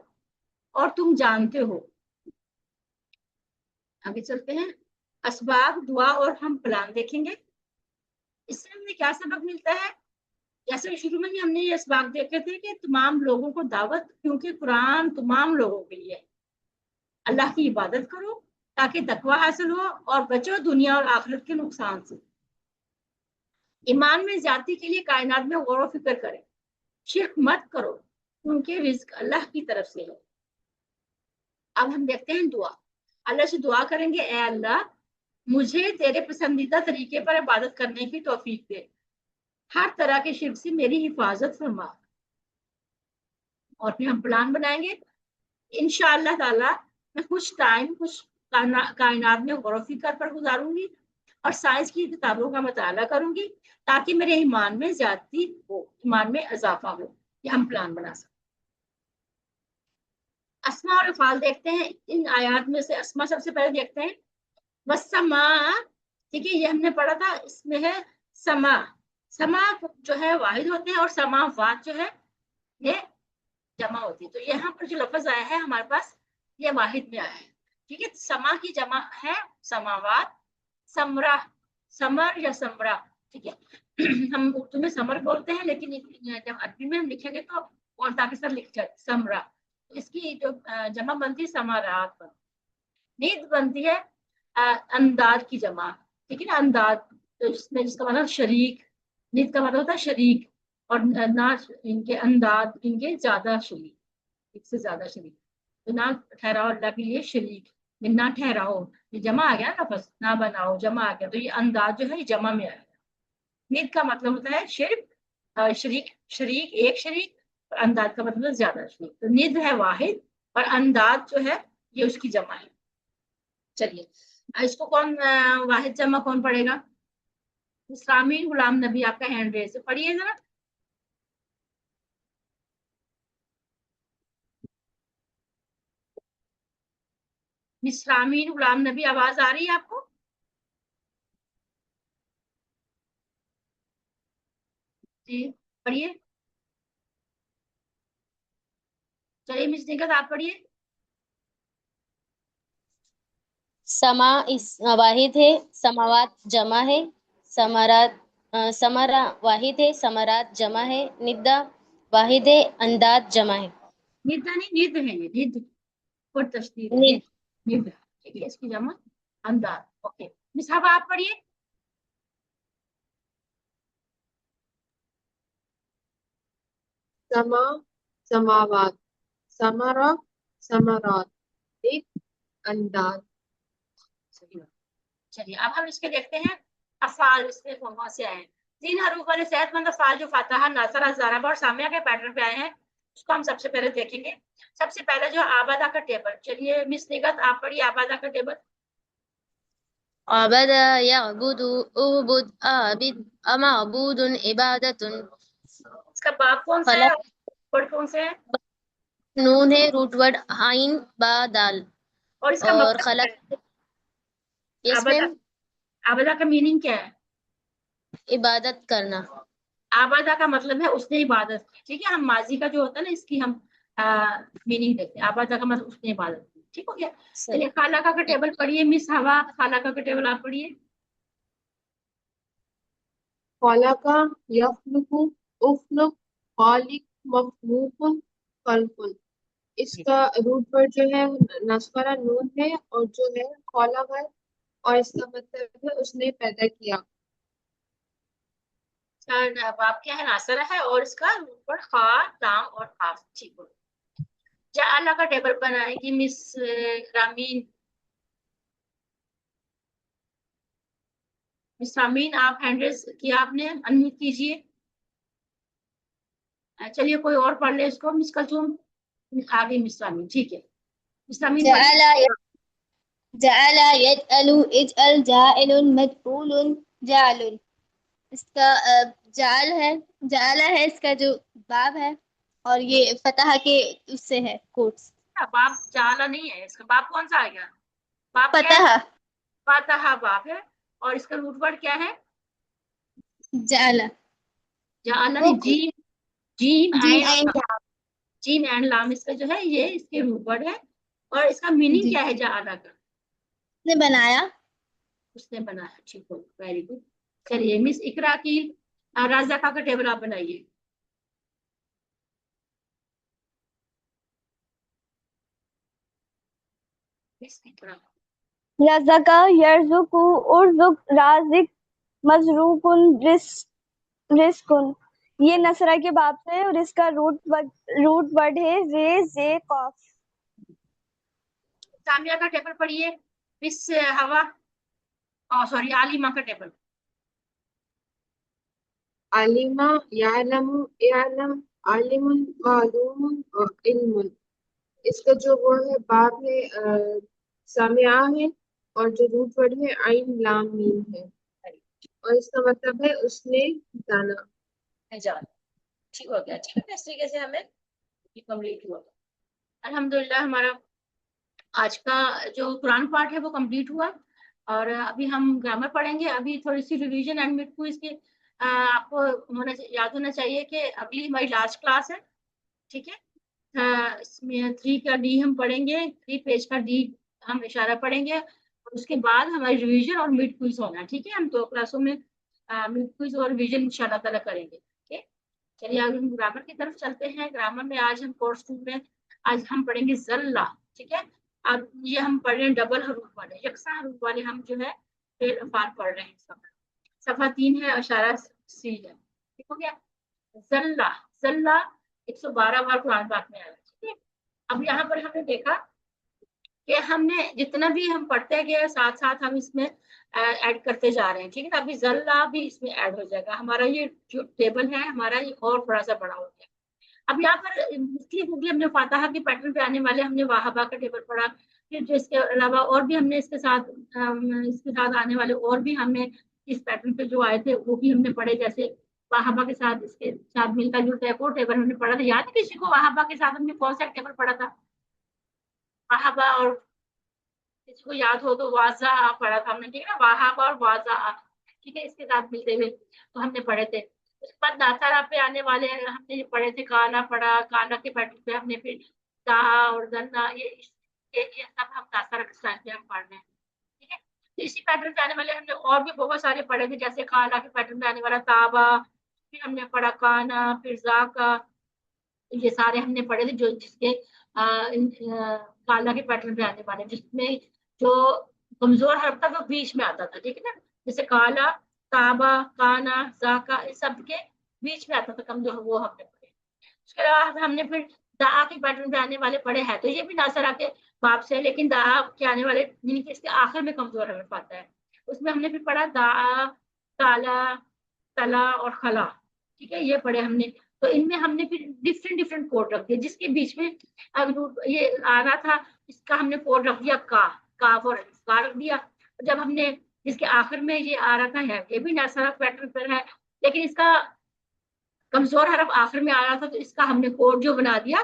Speaker 1: اور تم جانتے ہو۔ آگے چلتے ہیں، اسباب، دعا اور ہم پلان دیکھیں گے۔ اس سے ہمیں کیا سبق ملتا ہے؟ جیسے شروع میں ہی ہم نے یہ اسباب دیکھے تھے کہ تمام لوگوں کو دعوت، کیونکہ قرآن تمام لوگوں کے لیے ہے۔ اللہ کی عبادت کرو تاکہ تقوی حاصل ہو اور بچو دنیا اور آخرت کے نقصان سے۔ ایمان میں زیادتی کے لیے کائنات میں غور و فکر کریں، شرک مت کرو کیونکہ رزق اللہ کی طرف سے ہے۔ اب ہم دیکھتے ہیں دعا۔ اللہ سے دعا کریں گے، اے اللہ مجھے تیرے پسندیدہ طریقے پر عبادت کرنے کی توفیق دے، ہر طرح کے شرک سے میری حفاظت فرما۔ اور پھر ہم پلان بنائیں گے، انشاءاللہ تعالی میں کچھ ٹائم کائنات میں غور و فکر پر گزاروں گی اور سائنس کی کتابوں کا مطالعہ کروں گی تاکہ میرے ایمان میں زیادتی ہو، ایمان میں اضافہ ہو۔ یہ ہم پلان بنا سکتے۔ اسما اور افعال دیکھتے ہیں۔ ان آیات میں سے اسما سب سے پہلے دیکھتے ہیں، والسماء، ٹھیک ہے، یہ ہم نے پڑھا تھا، اس میں ہے سما۔ سما جو ہے واحد ہوتے ہیں اور سماوات جو ہے یہ جمع ہوتی ہے۔ تو یہاں پر جو لفظ آیا ہے ہمارے پاس یہ واحد میں آیا ہے، ٹھیک ہے۔ سما کی جمع ہے سماوات، سمرا، سمر یا سمرا، ٹھیک ہے۔ ہم اردو میں سمر بولتے ہیں لیکن جب عربی میں ہم لکھیں گے تو الٹا کے ساتھ لکھ جاتے سمرا، اس کی جو جمع بنتی ہے سمارات پر۔ نید بنتی ہے انداد کی جمع، ٹھیک ہے نا، انداد جس کا مطلب شریک، نید کا مطلب ہوتا ہے شریک، اور نہ ان کے انداد، ان کے زیادہ شریک، ایک سے زیادہ شریک، تو نہ ٹھہراؤ اللہ کے لیے شریک، نہ ٹھہراؤ، یہ جمع آ گیا نا، بس نہ بناؤ جمع آ گیا، تو یہ انداز جو ہے یہ جمع میں آیا۔ نید کا مطلب ہوتا ہے شرک، شریک ایک شریک، اور انداز کا مطلب زیادہ شریک، تو نید ہے واحد اور انداز جو ہے یہ اس کی جمع ہے۔ چلیے اس کو کون واحد جمع کون پڑھے گا؟ اسلامی غلام نبی، آپ کا ہینڈ ریز ہے، پڑھیے ذرا۔ اسلامی غلام نبی، آواز آ رہی ہے آپ کو؟ جی پڑھیے، چلیے مس نگت آپ پڑھیے۔
Speaker 4: سما واحد ہے، سماوات جمع ہے، سمرات سمرا واحد ہے، سمرات جمع ہے، ندا واحد ہے، انداد جمع ہے۔
Speaker 1: ندا نہیں، ند ہے، یہ ند پر تشدید ہے،
Speaker 4: ند
Speaker 1: ند، ٹھیک ہے، اس کی جمع انداز۔ اوکے مس صاحبہ آپ پڑھیے۔
Speaker 5: سما سماوات، سمرا سمرات، ایک انداز۔
Speaker 1: چلیے اب ہم اس کے دیکھتے ہیں افعال، اس میں کون کون سے آئے ہیں۔ 3 حروف والے صحت مند افعال جو فاتحہ، ناصرہ، ضربہ اور سامیہ کے پیٹرن پہ آئے ہیں، اس کو ہم سب سے پہلے دیکھیں گے۔ سب سے پہلے جو آبادہ کا ٹیبل، چلیے مس نگت آپ پڑھیے آبادہ کا ٹیبل۔
Speaker 4: عبد يعبد اعبد عابد معبود عبادت،
Speaker 1: اس کا باب کون سا ہے
Speaker 4: خلق
Speaker 1: اور ورڈ کون سے ہے
Speaker 4: نون ہے، روٹ ورڈ عین با دال،
Speaker 1: اور اس کا
Speaker 4: اور
Speaker 1: مطلب کیا
Speaker 4: خلق
Speaker 1: ہے؟
Speaker 4: اس میں
Speaker 1: آبادہ، آبادہ کا میننگ کیا ہے؟
Speaker 4: عبادت کرنا۔
Speaker 1: آبادہ کا مطلب ہے اس نے عبادت کی، ٹھیک ہے۔ ہم ماضی کا جو ہوتا ہے نا اس کی ہم میننگ دیکھتے ہیں، آبادہ کا مطلب اس نے عبادت کی، ٹھیک ہو گیا۔ چلیے خالقہ کا ٹیبل پڑھیے مس ہوا، خالقہ کا ٹیبل آپ پڑھیے۔
Speaker 5: خلق یخلق، اخلق، خالق، مخلوق، خلق۔ اس کا روٹ ورڈ جو ہے نسخرا نون ہے، اور جو ہے خلق ہے، اور اس کا مطلب ہے اس نے پیدا کیا۔
Speaker 1: باب کیا ہے؟ ناصرہ ہے، اور اس کا روٹ پر خا، لام اور قاف، ٹھیک ہو۔ جعلہ کا ٹیبل بنائے گی مس رامین۔ مس رامین آپ ہینڈ ریز کیا آپ نے، انمیوٹ کیجیے۔ چلیے کوئی اور پڑھ لے اس کو، مس کلثوم آگے مس رامین، ٹھیک ہے۔ مس رامین پڑھیے۔
Speaker 4: جعل يجعل اجعل جاعل مجعول جعل، اس کا جعل ہے، جعل ہے اس کا جو باب ہے، اور یہ فتح کے اس سے ہے کوٹس۔
Speaker 1: باب جعلہ نہیں ہے، اس کا باب کون سا آ گیا؟ باب کیا ہے؟
Speaker 4: فتح
Speaker 1: فاتحہ باب ہے، اور اس کا روٹ ورڈ کیا ہے؟
Speaker 4: جعل
Speaker 1: جعل
Speaker 4: وہ
Speaker 1: جیم جیم
Speaker 4: جیم
Speaker 1: عین
Speaker 4: عین
Speaker 1: اور لام، جیم اینڈ لام اس کا جو ہے یہ اس کے روٹ ورڈ ہے، اور اس کا میننگ
Speaker 4: جی
Speaker 1: کیا ہے جعل کا؟
Speaker 4: نے بنایا.
Speaker 1: اس نے بنایا، ٹھیک ہو، ویری گڈ. چلیے مس اقرا کی رازقہ کا ٹیبل آپ بنائیے. مس اقرا
Speaker 6: رزق یرزق ارزق رازق مزروق رزق. یہ نصرہ کے باب سے ہے اور اس کا روٹ ورڈ ہے رے زے قاف.
Speaker 1: سامیہ کا ٹیبل پڑھیے. مس ہوا سوری عالمہ کا ٹیبل.
Speaker 5: عالمہ یعلم اعلم عالم معلوم اور علم. اس کا جو وہ ہے باب ہے سامعہ ہے، اور جو روٹ ورڈ ہے عین لام میم ہے، اور اس کا مطلب ہے اس نے جانا.
Speaker 1: جان ٹھیک ہو گیا. ٹھیک ہے، اس طریقے سے ہمیں یہ کمپلیٹ ہوا. الحمدللہ ہمارا آج کا جو قرآن پارٹ ہے وہ کمپلیٹ ہوا، اور ابھی ہم گرامر پڑھیں گے. ابھی تھوڑی سی ریویژن اینڈ مڈ کوئز کی آپ کو یاد ہونا چاہیے کہ اگلی ہماری لاسٹ کلاس ہے. ٹھیک ہے، اس میں 3 کا ڈی ہم پڑھیں گے، 3 پیج کا ڈی ہم اشارہ پڑھیں گے، اور اس کے بعد ہماری ریویژن اور مڈ کوئز ہونا ہے. ٹھیک ہے، ہم 2 کلاسوں میں مڈ کوئز اور ریویژن ان شاء اللہ تعالیٰ کریں گے. ٹھیک، چلیے آج ہم گرامر کی طرف چلتے ہیں. گرامر میں آج ہم کورس 2 میں آج ہم پڑھیں گے ذلہ. ٹھیک ہے، اب یہ ہم پڑھ رہے ہیں ڈبل حروف والے، یکساں حروف والے ہم جو ہے فعل افعال پڑھ رہے ہیں. صفحہ 3 ہے، اشارہ سی ہے. ٹھیک ہو گیا. ذلہ ذلہ 112 بار قرآن پاک میں آیا. ٹھیک ہے، اب یہاں پر ہم نے دیکھا کہ ہم نے جتنا بھی ہم پڑھتے گئے ساتھ ساتھ ہم اس میں ایڈ کرتے جا رہے ہیں. ٹھیک ہے، ابھی ذلہ بھی اس میں ایڈ ہو جائے گا. ہمارا یہ جو ٹیبل ہے ہمارا یہ اور تھوڑا سا بڑا ہو گیا. اب یہاں پر مختلف ہم نے فاتحہ کے پیٹرن پہ آنے والے ہم نے واہبہ کا ٹیبل پڑھا، پھر جو اس کے علاوہ اور بھی ہم نے اس کے ساتھ آنے والے اور بھی ہم نے اس پیٹرن پہ جو آئے تھے وہ بھی ہم نے پڑھے. جیسے واہبہ کے ساتھ اس کے ساتھ ملتا جلتا ایک اور ٹیبل ہم نے پڑھا تھا. یاد ہے کسی کو واہبہ کے ساتھ ہم نے کون سا ٹیبل پڑھا تھا؟ واہبہ اور کسی کو یاد ہو تو واضح پڑھا تھا ہم نے. ٹھیک ہے نا، واہبہ اور واضح. ٹھیک ہے، اس کے ساتھ ملتے ہوئے تو ہم نے پڑھے تھے. اس کے بعد ناصرہ پہ آنے والے ہم نے پڑھے تھے. کانا پڑھا، کانا کے پیٹرن پہ ہم نے پھر دہا اور زنا، یہ سب ہم ناصرہ کے ساتھ پہ ہم پڑھ رہے ہیں. ٹھیک ہے، اسی پیٹرن پہ آنے والے ہم نے اور بھی بہت سارے پڑھے تھے. جیسے کانا کے پیٹرن پہ آنے والا تابا، پھر ہم نے پڑھا کانا، پھر زاکا. یہ سارے ہم نے پڑھے تھے جو جس کے کالا کے پیٹرن پہ آنے والے، جس میں جو کمزور حرف تھا وہ بیچ میں آتا تھا. ٹھیک ہے نا، جیسے کالا، تابا، کانا، زاکا، اس سب کے بیچ میں آتا تھا کمزور، وہ ہم نے پڑھے. اس کے علاوہ ہم نے پھر دعا کے پیٹرن پہ آنے والے پڑھے ہیں. تو یہ بھی ناصرہ کے باب سے ہے، لیکن دعا کے آنے والے یعنی کہ اس کے آخر میں کمزور حرف آتا ہے. اس میں ہم نے پھر پڑھا دعا، تالا، تلا اور خلا. ٹھیک ہے، یہ پڑھے ہم نے. تو ان میں ہم نے پھر ڈفرینٹ کوڈ رکھ دیے. جس کے بیچ میں یہ آ رہا تھا اس کا ہم نے کوڈ رکھ دیا کاف اور کا رکھ دیا. جب ہم نے جس کے آخر میں یہ آ رہا تھا یہ بھی ناصرہ پیٹرن پر ہے، لیکن اس کا کمزور حرف آخر میں آ رہا تھا تو اس کا ہم نے کوڈ جو بنا دیا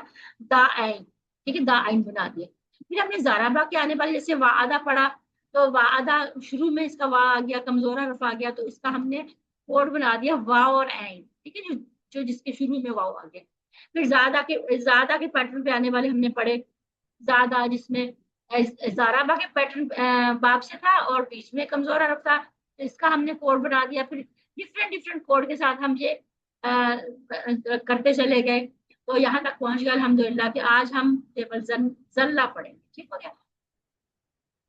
Speaker 1: دا عین. ٹھیک ہے، دا عین بنا دیا. پھر ہم نے زارابا کے آنے والے جیسے وعدہ پڑھا، تو وعدہ شروع میں اس کا وا آ گیا، کمزور حرف آ گیا، تو اس کا ہم نے کوڈ بنا دیا واو اور عین. ٹھیک ہے، جو جس کے شروع میں واو آ گیا. پھر زیادہ کے پیٹرن پہ آنے والے ہم نے پڑھے زیادہ، جس میں زارابا کے پیٹرن باب سے تھا اور بیچ میں کمزور حرف تھا، تو اس کا ہم نے کوڈ بنا دیا. پھر ڈفرینٹ کوڈ کے ساتھ ہم یہ کرتے چلے گئے. تو یہاں تک پہنچ گیا الحمدللہ کہ آج ہم ٹیبل ذلہ پڑھیں گے. ٹھیک ہو گیا.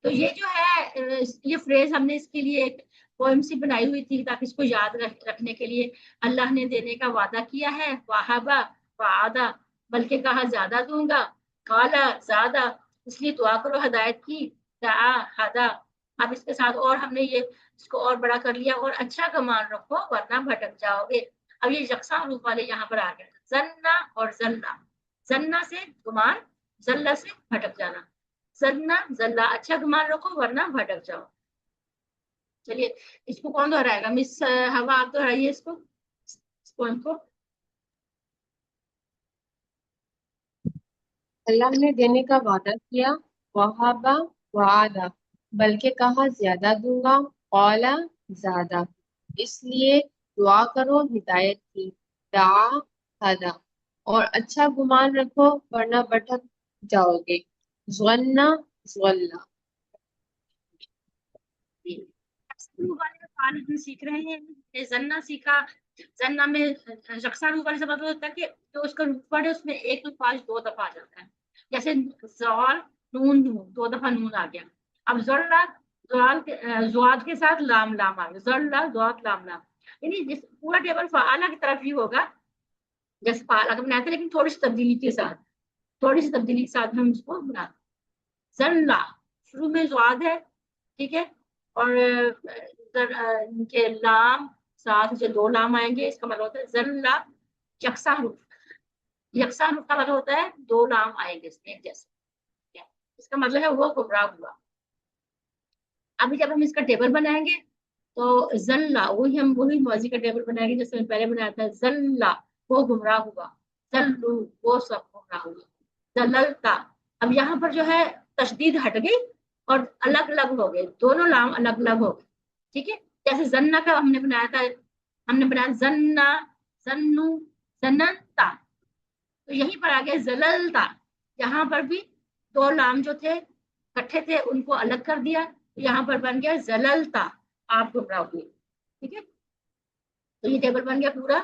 Speaker 1: تو یہ جو ہے یہ فریز ہم نے اس کے لیے ایک پوئم سی بنائی ہوئی تھی تاکہ اس کو یاد رکھنے کے لیے. اللہ نے دینے کا وعدہ کیا ہے، واہبہ وعدہ، بلکہ کہا زیادہ دوں گا، کالا زیادہ، اس لیے دعا کرو ہدایت کی، دعا ہدا. اب اس کے ساتھ اور ہم نے یہ اس کو اور بڑا کر لیا، اور اچھا گمان رکھو ورنہ بھٹک جاؤ گے. اب یہ یکساں حروف والے یہاں پر آ گئے، زنا اور زلہ. زنا سے گمان، زلہ سے بھٹک جانا. زنا زلہ، اچھا گمان رکھو ورنہ بھٹک جاؤ. چلیے اس کو کون دہرائے گا؟ مس ہوا آپ دہرائیے اس کو، اس پوائنٹ کو.
Speaker 5: اللہ نے دینے کا وعدہ کیا، وہابا وعدہ، بلکہ کہا زیادہ دوں گا، قولا زیادہ، اس لیے دعا کرو ہدایت کی، دعا ہدا، اور اچھا گمان رکھو ورنہ بھٹک جاؤ گے، ظنّا ظلّا۔
Speaker 1: روح والے افعال ہم سیکھ رہے ہیں، زنا سیکھا، زنا میں رقصہ روح والے سے مطلب ہوتا ہے کہ جو اس کا روح ورڈ ہے اس میں ایک الفاظ دو دفعہ آ جاتا ہے، جیسے زوال نون نون دو دفعہ نون آ گیا، اب زرلا زواد کے ساتھ لام لام آ گیا، زرلا زواد لام لام، یعنی جس پورا ٹیبل فعالہ کی طرف ہی ہوگا جیسے فعالہ کا بناتے ہیں، لیکن تھوڑی سی تبدیلی کے ساتھ، تھوڑی سی تبدیلی کے ساتھ ہم اس کو بناتے ہیں۔ زرلا شروع میں زواد ہے، ٹھیک ہے، اور کے لام ساتھ سے دو لام آئیں گے، اس کا مطلب ہوتا ہے زلہ یکساں حروف، یکساں حروف کا مطلب ہوتا ہے دو لام آئیں گے اس میں ایک جیسے، اس کا مطلب ہے وہ گمراہ ہوا۔ ابھی جب ہم اس کا ٹیبل بنائیں گے تو زلہ وہی موضی کا ٹیبل بنائیں گے جیسے میں پہلے بنایا تھا، زلہ وہ گمراہ ہوا، زلو وہ سب گمراہ ہوا، زللتا اب یہاں پر جو ہے تشدید ہٹ گئی اور الگ الگ ہو گئے، دونوں لام الگ الگ ہو گئے، ٹھیک ہے، جیسے زنا کا ہم نے بنایا تھا، ہم نے بنایا زنا زنو زننتا، تو یہیں پر آ گیا زللتا، یہاں پر بھی دو لام جو تھے کٹھے تھے ان کو الگ کر دیا، یہاں پر بن گیا زللتا آپ گمراہ ہوئے، ٹھیک ہے، تو یہ ٹیبل بن گیا پورا،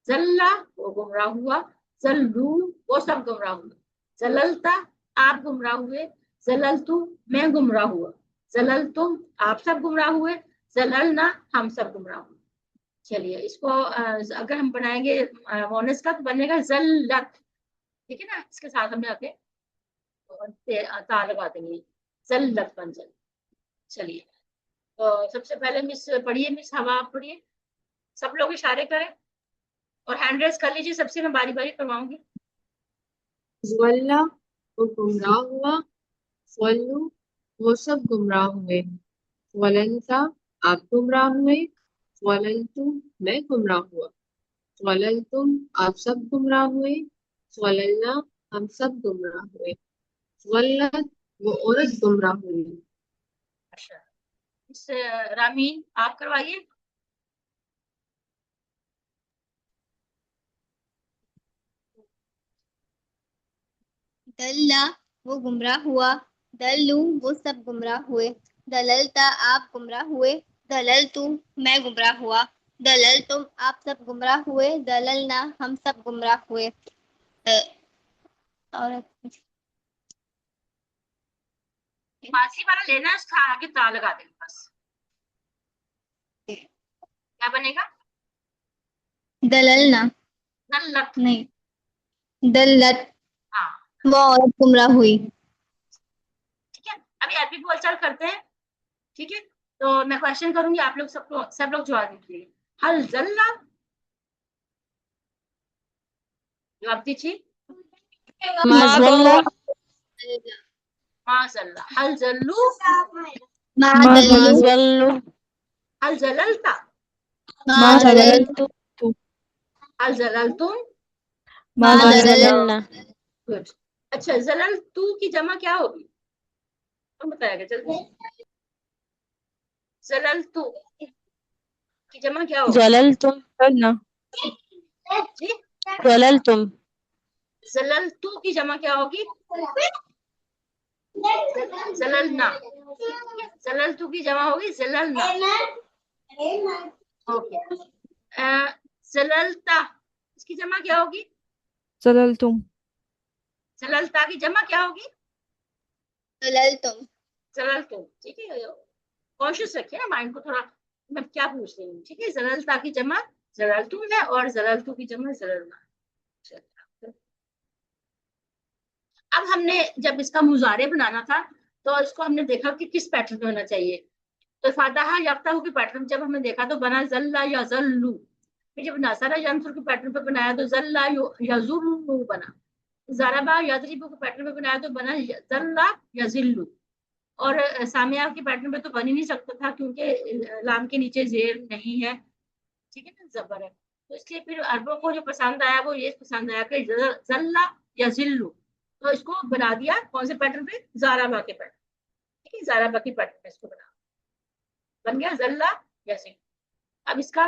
Speaker 1: زلہ وہ گمراہ ہوا، زلو وہ سب گمراہ ہوئے، زللتا آپ گمراہ ہوئے، زللتو میں گمراہ ہوا، زللتم آپ سب گمراہ ہوئے، زللنا ہم سب گمراہ ہوئے۔ چلیے اس کو اگر ہم بنائیں گے مونس کا تو بنے گا زلت، ٹھیک ہے نا، اس کے ساتھ ہم نے آتے تا لگا دیں گے، زلت بن جائے۔ چلیے تو سب سے پہلے مس پڑھیے، مس ہوا آپ پڑھیے، سب لوگ اشارے کریں اور ہینڈ ریز کر لیجیے، سب سے میں باری باری کرواؤں گی۔
Speaker 5: ظلّا وہ گمراہ ہوا، ظلّو وہ سب گمراہ ہوئے، ظللتا آپ گمراہ ہوئے، ظللتم میں گمراہ ہوا، ظللتم آپ سب گمراہ ہوئے، ظللنا ہم سب گمراہ ہوئے، ظلت وہ عورت گمراہ ہوئی۔
Speaker 1: اچھا اس رامین آپ کروائیے۔
Speaker 4: دلہ وہ گمراہ ہوا، دلو وہ سب گمراہ ہوئے، دللتا آپ گمراہ ہوئے، دللتو میں گمراہ ہوا، دللتم آپ سب گمراہ ہوئے، دللنا ہم سب گمراہ ہوئے۔ اور
Speaker 1: ماضی والا لینا ہے، اس کا آگے تا لگا دیں بس، کیا بنے گا؟
Speaker 4: دللنا
Speaker 1: دلت،
Speaker 4: نہیں، دلت
Speaker 1: ہاں
Speaker 4: وہ عورت گمراہ ہوئی۔
Speaker 1: ٹھیک ہے، ابھی عربی بول چال کرتے ہیں، ٹھیک ہے، تو میں کوشچن کروں گی، آپ لوگ سب لوگ جواب دیجیے، حل زلہ، جواب دیجیے،
Speaker 3: ما ضل
Speaker 1: ما زلہ، حل زلو،
Speaker 4: ما
Speaker 2: ما
Speaker 4: دلو
Speaker 3: ضل
Speaker 1: حل زللتا،
Speaker 4: ما
Speaker 2: ما
Speaker 4: دلل
Speaker 2: زللت
Speaker 1: حل زللتم،
Speaker 4: ما
Speaker 2: ما
Speaker 4: دلل
Speaker 3: زللنا
Speaker 1: گڈ۔ اچھا زللتو کی جمع کیا ہوگی؟ کون بتائے گا جلدی؟ زللتو کی جمع کیا ہوگی؟
Speaker 3: زللتم
Speaker 2: زلنا
Speaker 1: جی
Speaker 3: زللتم
Speaker 1: زللتو کی جمع کیا ہوگی؟ زللنا، زللتو کی جمع ہوگی زللنا، اوکے، زللتا اس کی جمع کیا ہوگی؟
Speaker 2: زللتم
Speaker 1: زللتا کی جمع کیا ہوگی؟
Speaker 4: دللتم
Speaker 1: زللتم، ٹھیک ہے، کوشش رکھیے نا مائنڈ کو تھوڑا، میں کیا پوچھ رہی ہوں، ٹھیک ہے، زللتا کی جمع زللتم ہے اور زللتو کی جمع زللنا۔ اب ہم نے جب اس کا مضارع بنانا تھا تو اس کو ہم نے دیکھا کہ کس پیٹرن میں ہونا چاہیے، تو فاتحہ یافتہ کے پیٹرن جب ہم نے دیکھا تو بنا زلہ یا زلو، پھر جب ناصرہ ینصر کے پیٹرن پہ بنایا تو زلہ یزلو بنا، ضربہ یضرب کے پیٹرن پہ بنایا تو بنا زلہ یزلو، اور سامیہ کے پیٹرن پہ تو بن ہی نہیں سکتا تھا کیونکہ لام کے نیچے زیر نہیں ہے، ٹھیک ہے نا، زبر ہے، تو اس لیے پھر عربوں کو جو پسند آیا وہ یہ پسند آیا کہ زلہ یزلو، تو اس کو بنا دیا کون سے پیٹرن پہ؟ زارابا کے پیٹرن، ٹھیک ہے، زارابا کے پیٹرن پہ اس کو بنا، بن گیا زلہ یزلو۔ اب اس کا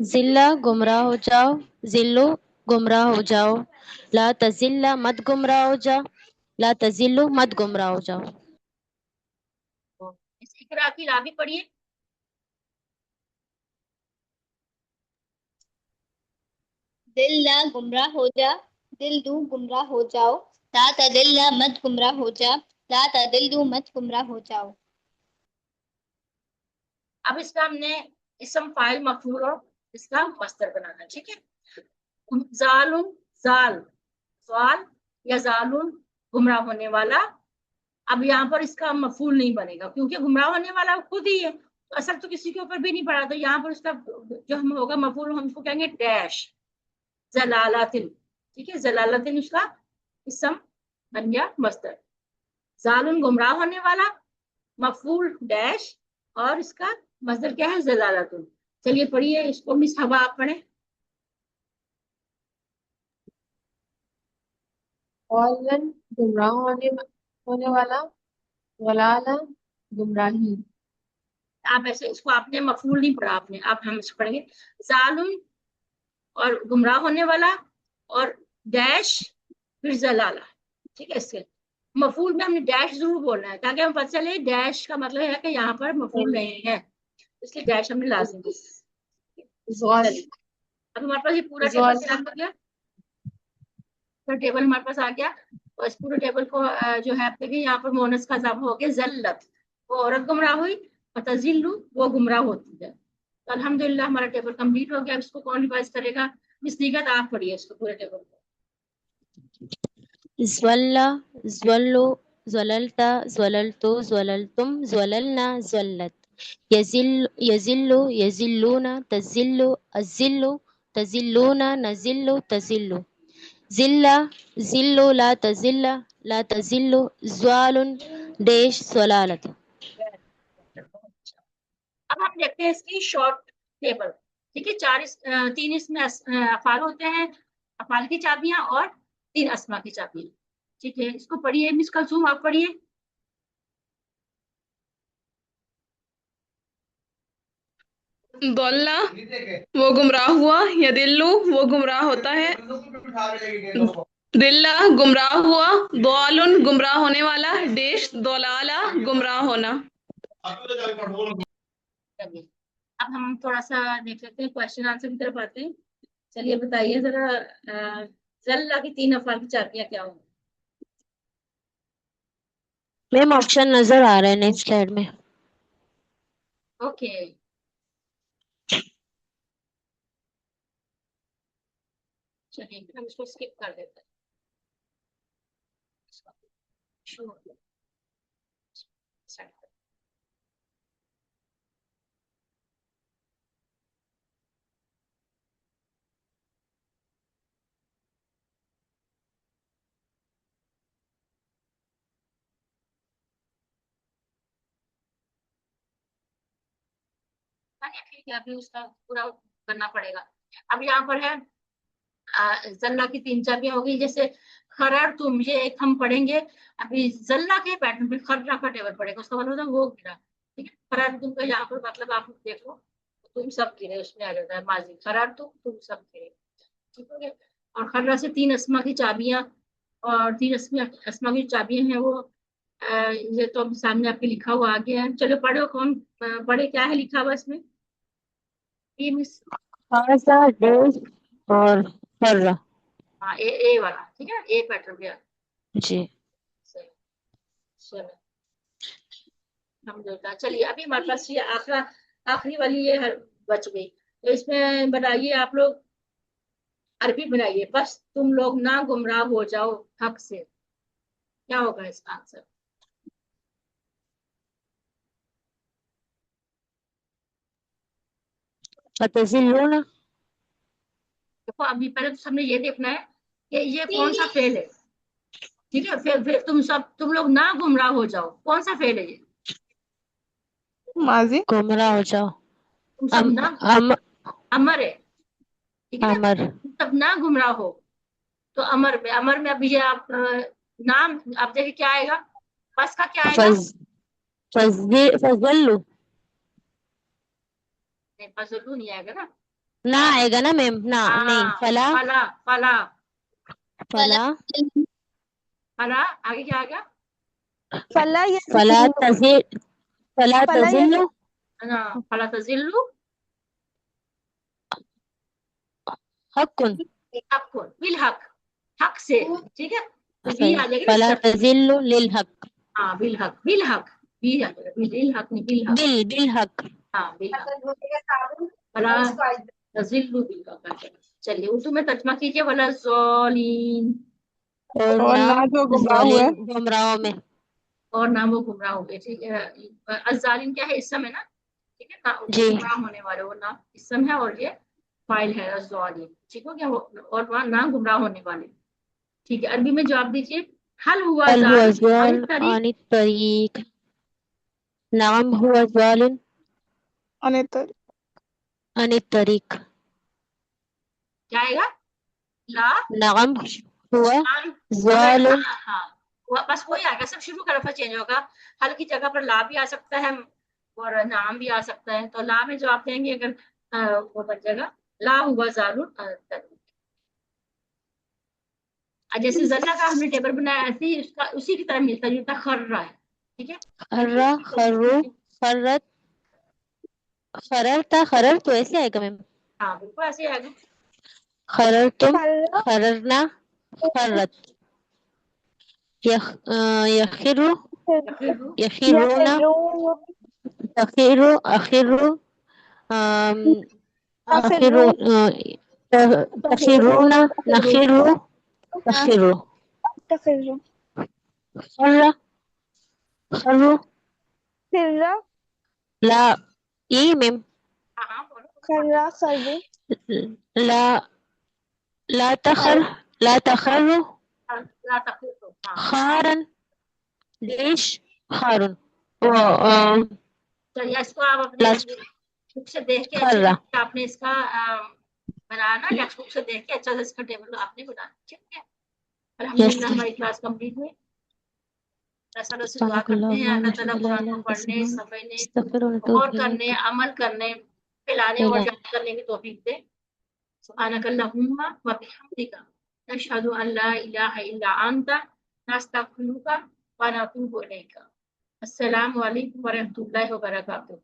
Speaker 4: ذلہ گمراہ ہو جاؤ، ذلو گمراہ ہو جاؤ، لا تذلہ مت گمراہ ہو جاؤ، لا تذلو مت گمراہ ہو جاؤ.
Speaker 1: اس اقرا کی لا بھی پڑھیے.
Speaker 7: دل نہ گمراہ ہو جا، دل دو گمراہ ہو جاؤ، لا تدل مت گمراہ ہو جا، لا تدل مت گمراہ ہو جاؤ.
Speaker 1: اب اس کا ہم نے اسم فاعل مفعول اور اس کا مصدر بنانا ہے. ٹھیک ہے. زالن زال زوال یا زالن گمراہ ہونے والا. اب یہاں پر اس کا مفعول نہیں بنے گا کیونکہ گمراہ ہونے والا خود ہی ہے، تو اصل تو کسی کے اوپر بھی نہیں پڑا. تو یہاں پر اس کا جو ہم ہوگا مفعول ہم اس کو کہیں گے ڈیش زلالتن. ٹھیک ہے. زلالتن اس کا اسم بن گیا مصدر. زالن گمراہ ہونے والا، مفعول ڈیش، اور اس کا مصدر کیا ہے زلالتن. چلیے پڑھیے اس کو مس حوا آپ پڑھیں.
Speaker 5: ضالن گمراہ ہونے والا، ضلالہ گمراہی.
Speaker 1: آپ ایسے اس کو آپ نے مفعول نہیں پڑھا، آپ نے آپ ہم اس کو پڑھیں گے زالن اور گمراہ ہونے والا اور ڈیش پھر زلالہ. ٹھیک ہے. اس سے مفعول میں ہم نے ڈیش ضرور بولنا ہے تاکہ ہم پتہ چلے ڈیش کا مطلب ہے کہ یہاں پر مفعول نہیں ہے، اس لیے ڈیش ہم نے لازم کی.
Speaker 5: زوال
Speaker 1: اب ہمارے پاس یہ پورا ٹیبل
Speaker 5: زوال
Speaker 1: تیار ہو گیا. پورا ٹیبل ہمارے پاس آ گیا اور اس پورے ٹیبل کو جو ہے آپ دیکھیں یہاں پر مونس کا اضافہ ہو گیا. ذلت وہ عورت گمراہ ہوئی اور تذلو وہ گمراہ ہوتی ہے. تو الحمدللہ ہمارا ٹیبل کمپلیٹ ہو گیا. اس کو کون ریوائز کرے گا؟ مس نیگت آپ پڑھیے اس کو پورے ٹیبل کو.
Speaker 4: Zola Zulu زوللتا زوللتو زوللتم زوللنا زولت. یزلو یزلون تزلو الزلو تزلون نزلو تزلو. ذلہ ذلو لا تزلہ لا تزلو زوال ڈیش زلالت.
Speaker 1: اب ہم دیکھتے ہیں اس کی شارٹ ٹیبل. ٹھیک ہے. تین اس میں افعال ہوتے ہیں، افعال کی چابیاں اور 3 اسما کی چابیاں. ٹھیک ہے. اس کو پڑھیے مس کلثوم آپ پڑھیے.
Speaker 3: ضلع وہ گمراہ ہوا، یا دلو وہ گمراہ ہوتا ہے، دلہ گمراہ ہوا، ضالن گمراہ ہونے والا، ڈیش ضلالہ گمراہ ہونا.
Speaker 1: اب ہم تھوڑا سا دیکھ لیتے ہیں کوشچن آنسر کی طرف آتے ہیں. چلیے بتائیے ذرا ذلہ کی 3 افعال کی چابیاں کیا ہوں؟
Speaker 4: میم آپشن نظر آ رہا ہے نیکسٹ سلائڈ میں.
Speaker 1: اوکے. چلیے ہم اس کو اسکپ کر دیتے ہیں. ٹھیک ہے. ابھی اس کا پورا کرنا پڑے گا. اب یہاں پر ہے ذلہ کی 3 چابیاں ہوگی. جیسے خرر تم، یہ ایک ہم پڑھیں گے ابھی ذلہ کے پیٹرن پہ خرہ کا ٹیبل پڑے گا. اس کا مطلب ہے وہ گرا. ٹھیک ہے. خرر تم کا یہاں پر مطلب آپ دیکھو تم سب گرے، اس میں آ جاتا ہے ماضی. خرر تم سب گرے. ٹھیک ہے. اور خرہ سے 3 اسما کی چابیاں اور 3 اسما کی چابیاں ہیں وہ یہ تو سامنے آپ کے لکھا ہوا آ گیا ہے. چلو پڑھو کون پڑھے کیا ہے لکھا ہوا اس میں.
Speaker 4: خاصا ڈیش اور خرہ.
Speaker 1: ہاں اے والا. ٹھیک ہے. اے پیٹرن پہ
Speaker 4: جی
Speaker 1: چلو الحمدللہ. چلیے ابھی ہمارے پاس یہ آخری والی یہ بچ گئی. تو اس میں بتائیے آپ لوگ عربی بنائیے. بس تم لوگ نہ گمراہ ہو جاؤ حق سے. کیا ہوگا اس کا آنسر؟
Speaker 4: فتزلون.
Speaker 1: دیکھو ابھی پہلے تو سب نے یہ دیکھنا ہے کہ یہ کون سا فعل ہے. ٹھیک ہے. پھر تم لوگ نہ گمراہ ہو جاؤ. کون سا فعل ہے یہ؟
Speaker 3: ماضی.
Speaker 4: گمراہ ہو جاؤ.
Speaker 1: تم سب نہ امر ہے. ٹھیک ہے نا.
Speaker 4: امر.
Speaker 1: تم سب نہ گمراہ ہو. تو امر میں اب یہ آپ نام آپ دیکھیں کیا آئے گا. بس کا کیا آئے گا؟
Speaker 4: فضلو.
Speaker 1: نہیں فضلو نہیں آئے گا نا.
Speaker 4: نہ آئے گا نا میم، نہ نہیں، فلا
Speaker 1: فلا فلا
Speaker 4: فلا
Speaker 1: فلا آگے کیا آ گیا؟
Speaker 6: فلا
Speaker 4: فلا تزل فلا
Speaker 6: فلا
Speaker 4: تزل
Speaker 1: فلا تزلوا
Speaker 4: حق
Speaker 1: حق بالحق، حق سے، ٹھیک ہے، تو بھی آ جائے گا
Speaker 4: فلا
Speaker 1: اس کا،
Speaker 4: تزل للحق
Speaker 1: ہاں بالحق، بالحق بھی آ جائے گا، بالحق نہیں بالحق،
Speaker 4: بالحق.
Speaker 1: ہاں بالحق، فلا تزلوا بالحق آ جائے گا۔ چلیے اردو میں ترجمہ کیجیے، ولا الضالین،
Speaker 4: اور
Speaker 3: اور
Speaker 4: نہ
Speaker 3: نہ جو گمراہ ہوئے
Speaker 4: ظالم گمراہوں میں.
Speaker 1: اور نہ وہ گمراہ ہو گئے، ٹھیک ہے۔ الظالم کیا ہے؟ اسم ہے نا، ٹھیک ہے، نہ
Speaker 4: جی
Speaker 1: گمراہ ہونے والے، وہ نہ اسم ہے اور یہ فاعل ہے الظالم، ٹھیک ہو گیا، اور وہاں نہ گمراہ ہونے والے، ٹھیک ہے۔ عربی میں جواب دیجیے، حل ہوا
Speaker 4: هل هو
Speaker 1: ظالم عن
Speaker 4: زال
Speaker 1: الطریق،
Speaker 4: عن الطريق. نعم هو زال
Speaker 3: انتر
Speaker 4: عن الطريق.
Speaker 1: کیا آئے گا؟ لا
Speaker 4: نعم هو
Speaker 1: عن،
Speaker 4: زال.
Speaker 1: ہاں بس وہی آئے گا، سب شروع کا لفظ چینج ہوگا، حل کی جگہ پر لا بھی آ سکتا ہے اور نام بھی آ سکتا ہے، تو لا میں جو آپ دیں گے اگر وہ بن جائے گا لا ہوا زال عن الطریق۔ جیسے زلہ کا ہم نے ٹیبل بنایا، ایسے ہی اس کا اسی کی طرح ملتا جلتا خر رہا ہے، ٹھیک ہے،
Speaker 4: خر خرو خرت خررتا خرر تو ایسے آئے گا میم.
Speaker 1: ہاں بالکل ایسے ہی آئے گا،
Speaker 4: خررتم
Speaker 6: فرا
Speaker 4: خررنا خرت. يخر يخرون
Speaker 6: یخرون
Speaker 4: تخر أخر أخر تخرون نخر تخر
Speaker 6: تخر
Speaker 4: خر خر
Speaker 6: خرا
Speaker 4: لا یہ میم
Speaker 1: ہاں ہاں بولو،
Speaker 6: خرا خرو
Speaker 4: لا لا تخر لا تخر
Speaker 1: لا تخر، ہاں
Speaker 4: خارا ليش خار
Speaker 1: چلیے اس کو آپ اپنے
Speaker 4: لاسٹ
Speaker 1: بک سے دیکھ کے اچھے
Speaker 4: خرا.
Speaker 1: سے آپ نے اس کا بنانا، ٹیکسٹ بک سے دیکھ کے اچھا سے اس کا ٹیبل آپ نے بنانا، ٹھیک ہے۔ الحمدللہ ہماری کلاس کمپلیٹ ہوئی، اللہ تعالیٰ سے دعا
Speaker 4: سبحانك
Speaker 1: کرتے ہیں
Speaker 4: اللهم
Speaker 1: اللہ تعالیٰ
Speaker 4: ونشهد لا
Speaker 1: قرآن
Speaker 4: إله
Speaker 1: کو
Speaker 4: إلا أنت
Speaker 1: پڑھنے سمجھنے
Speaker 4: نستغفرك ونتوب
Speaker 1: غور کرنے
Speaker 4: إليك.
Speaker 1: عمل کرنے پھیلانے اور جمع کرنے کی توفیق دے۔ سبحانک اللہم و بحمدک نشہد ان لا الہ الا انت نستغفرک و نتوب الیک۔ السلام علیکم ورحمۃ اللہ وبرکاتہ۔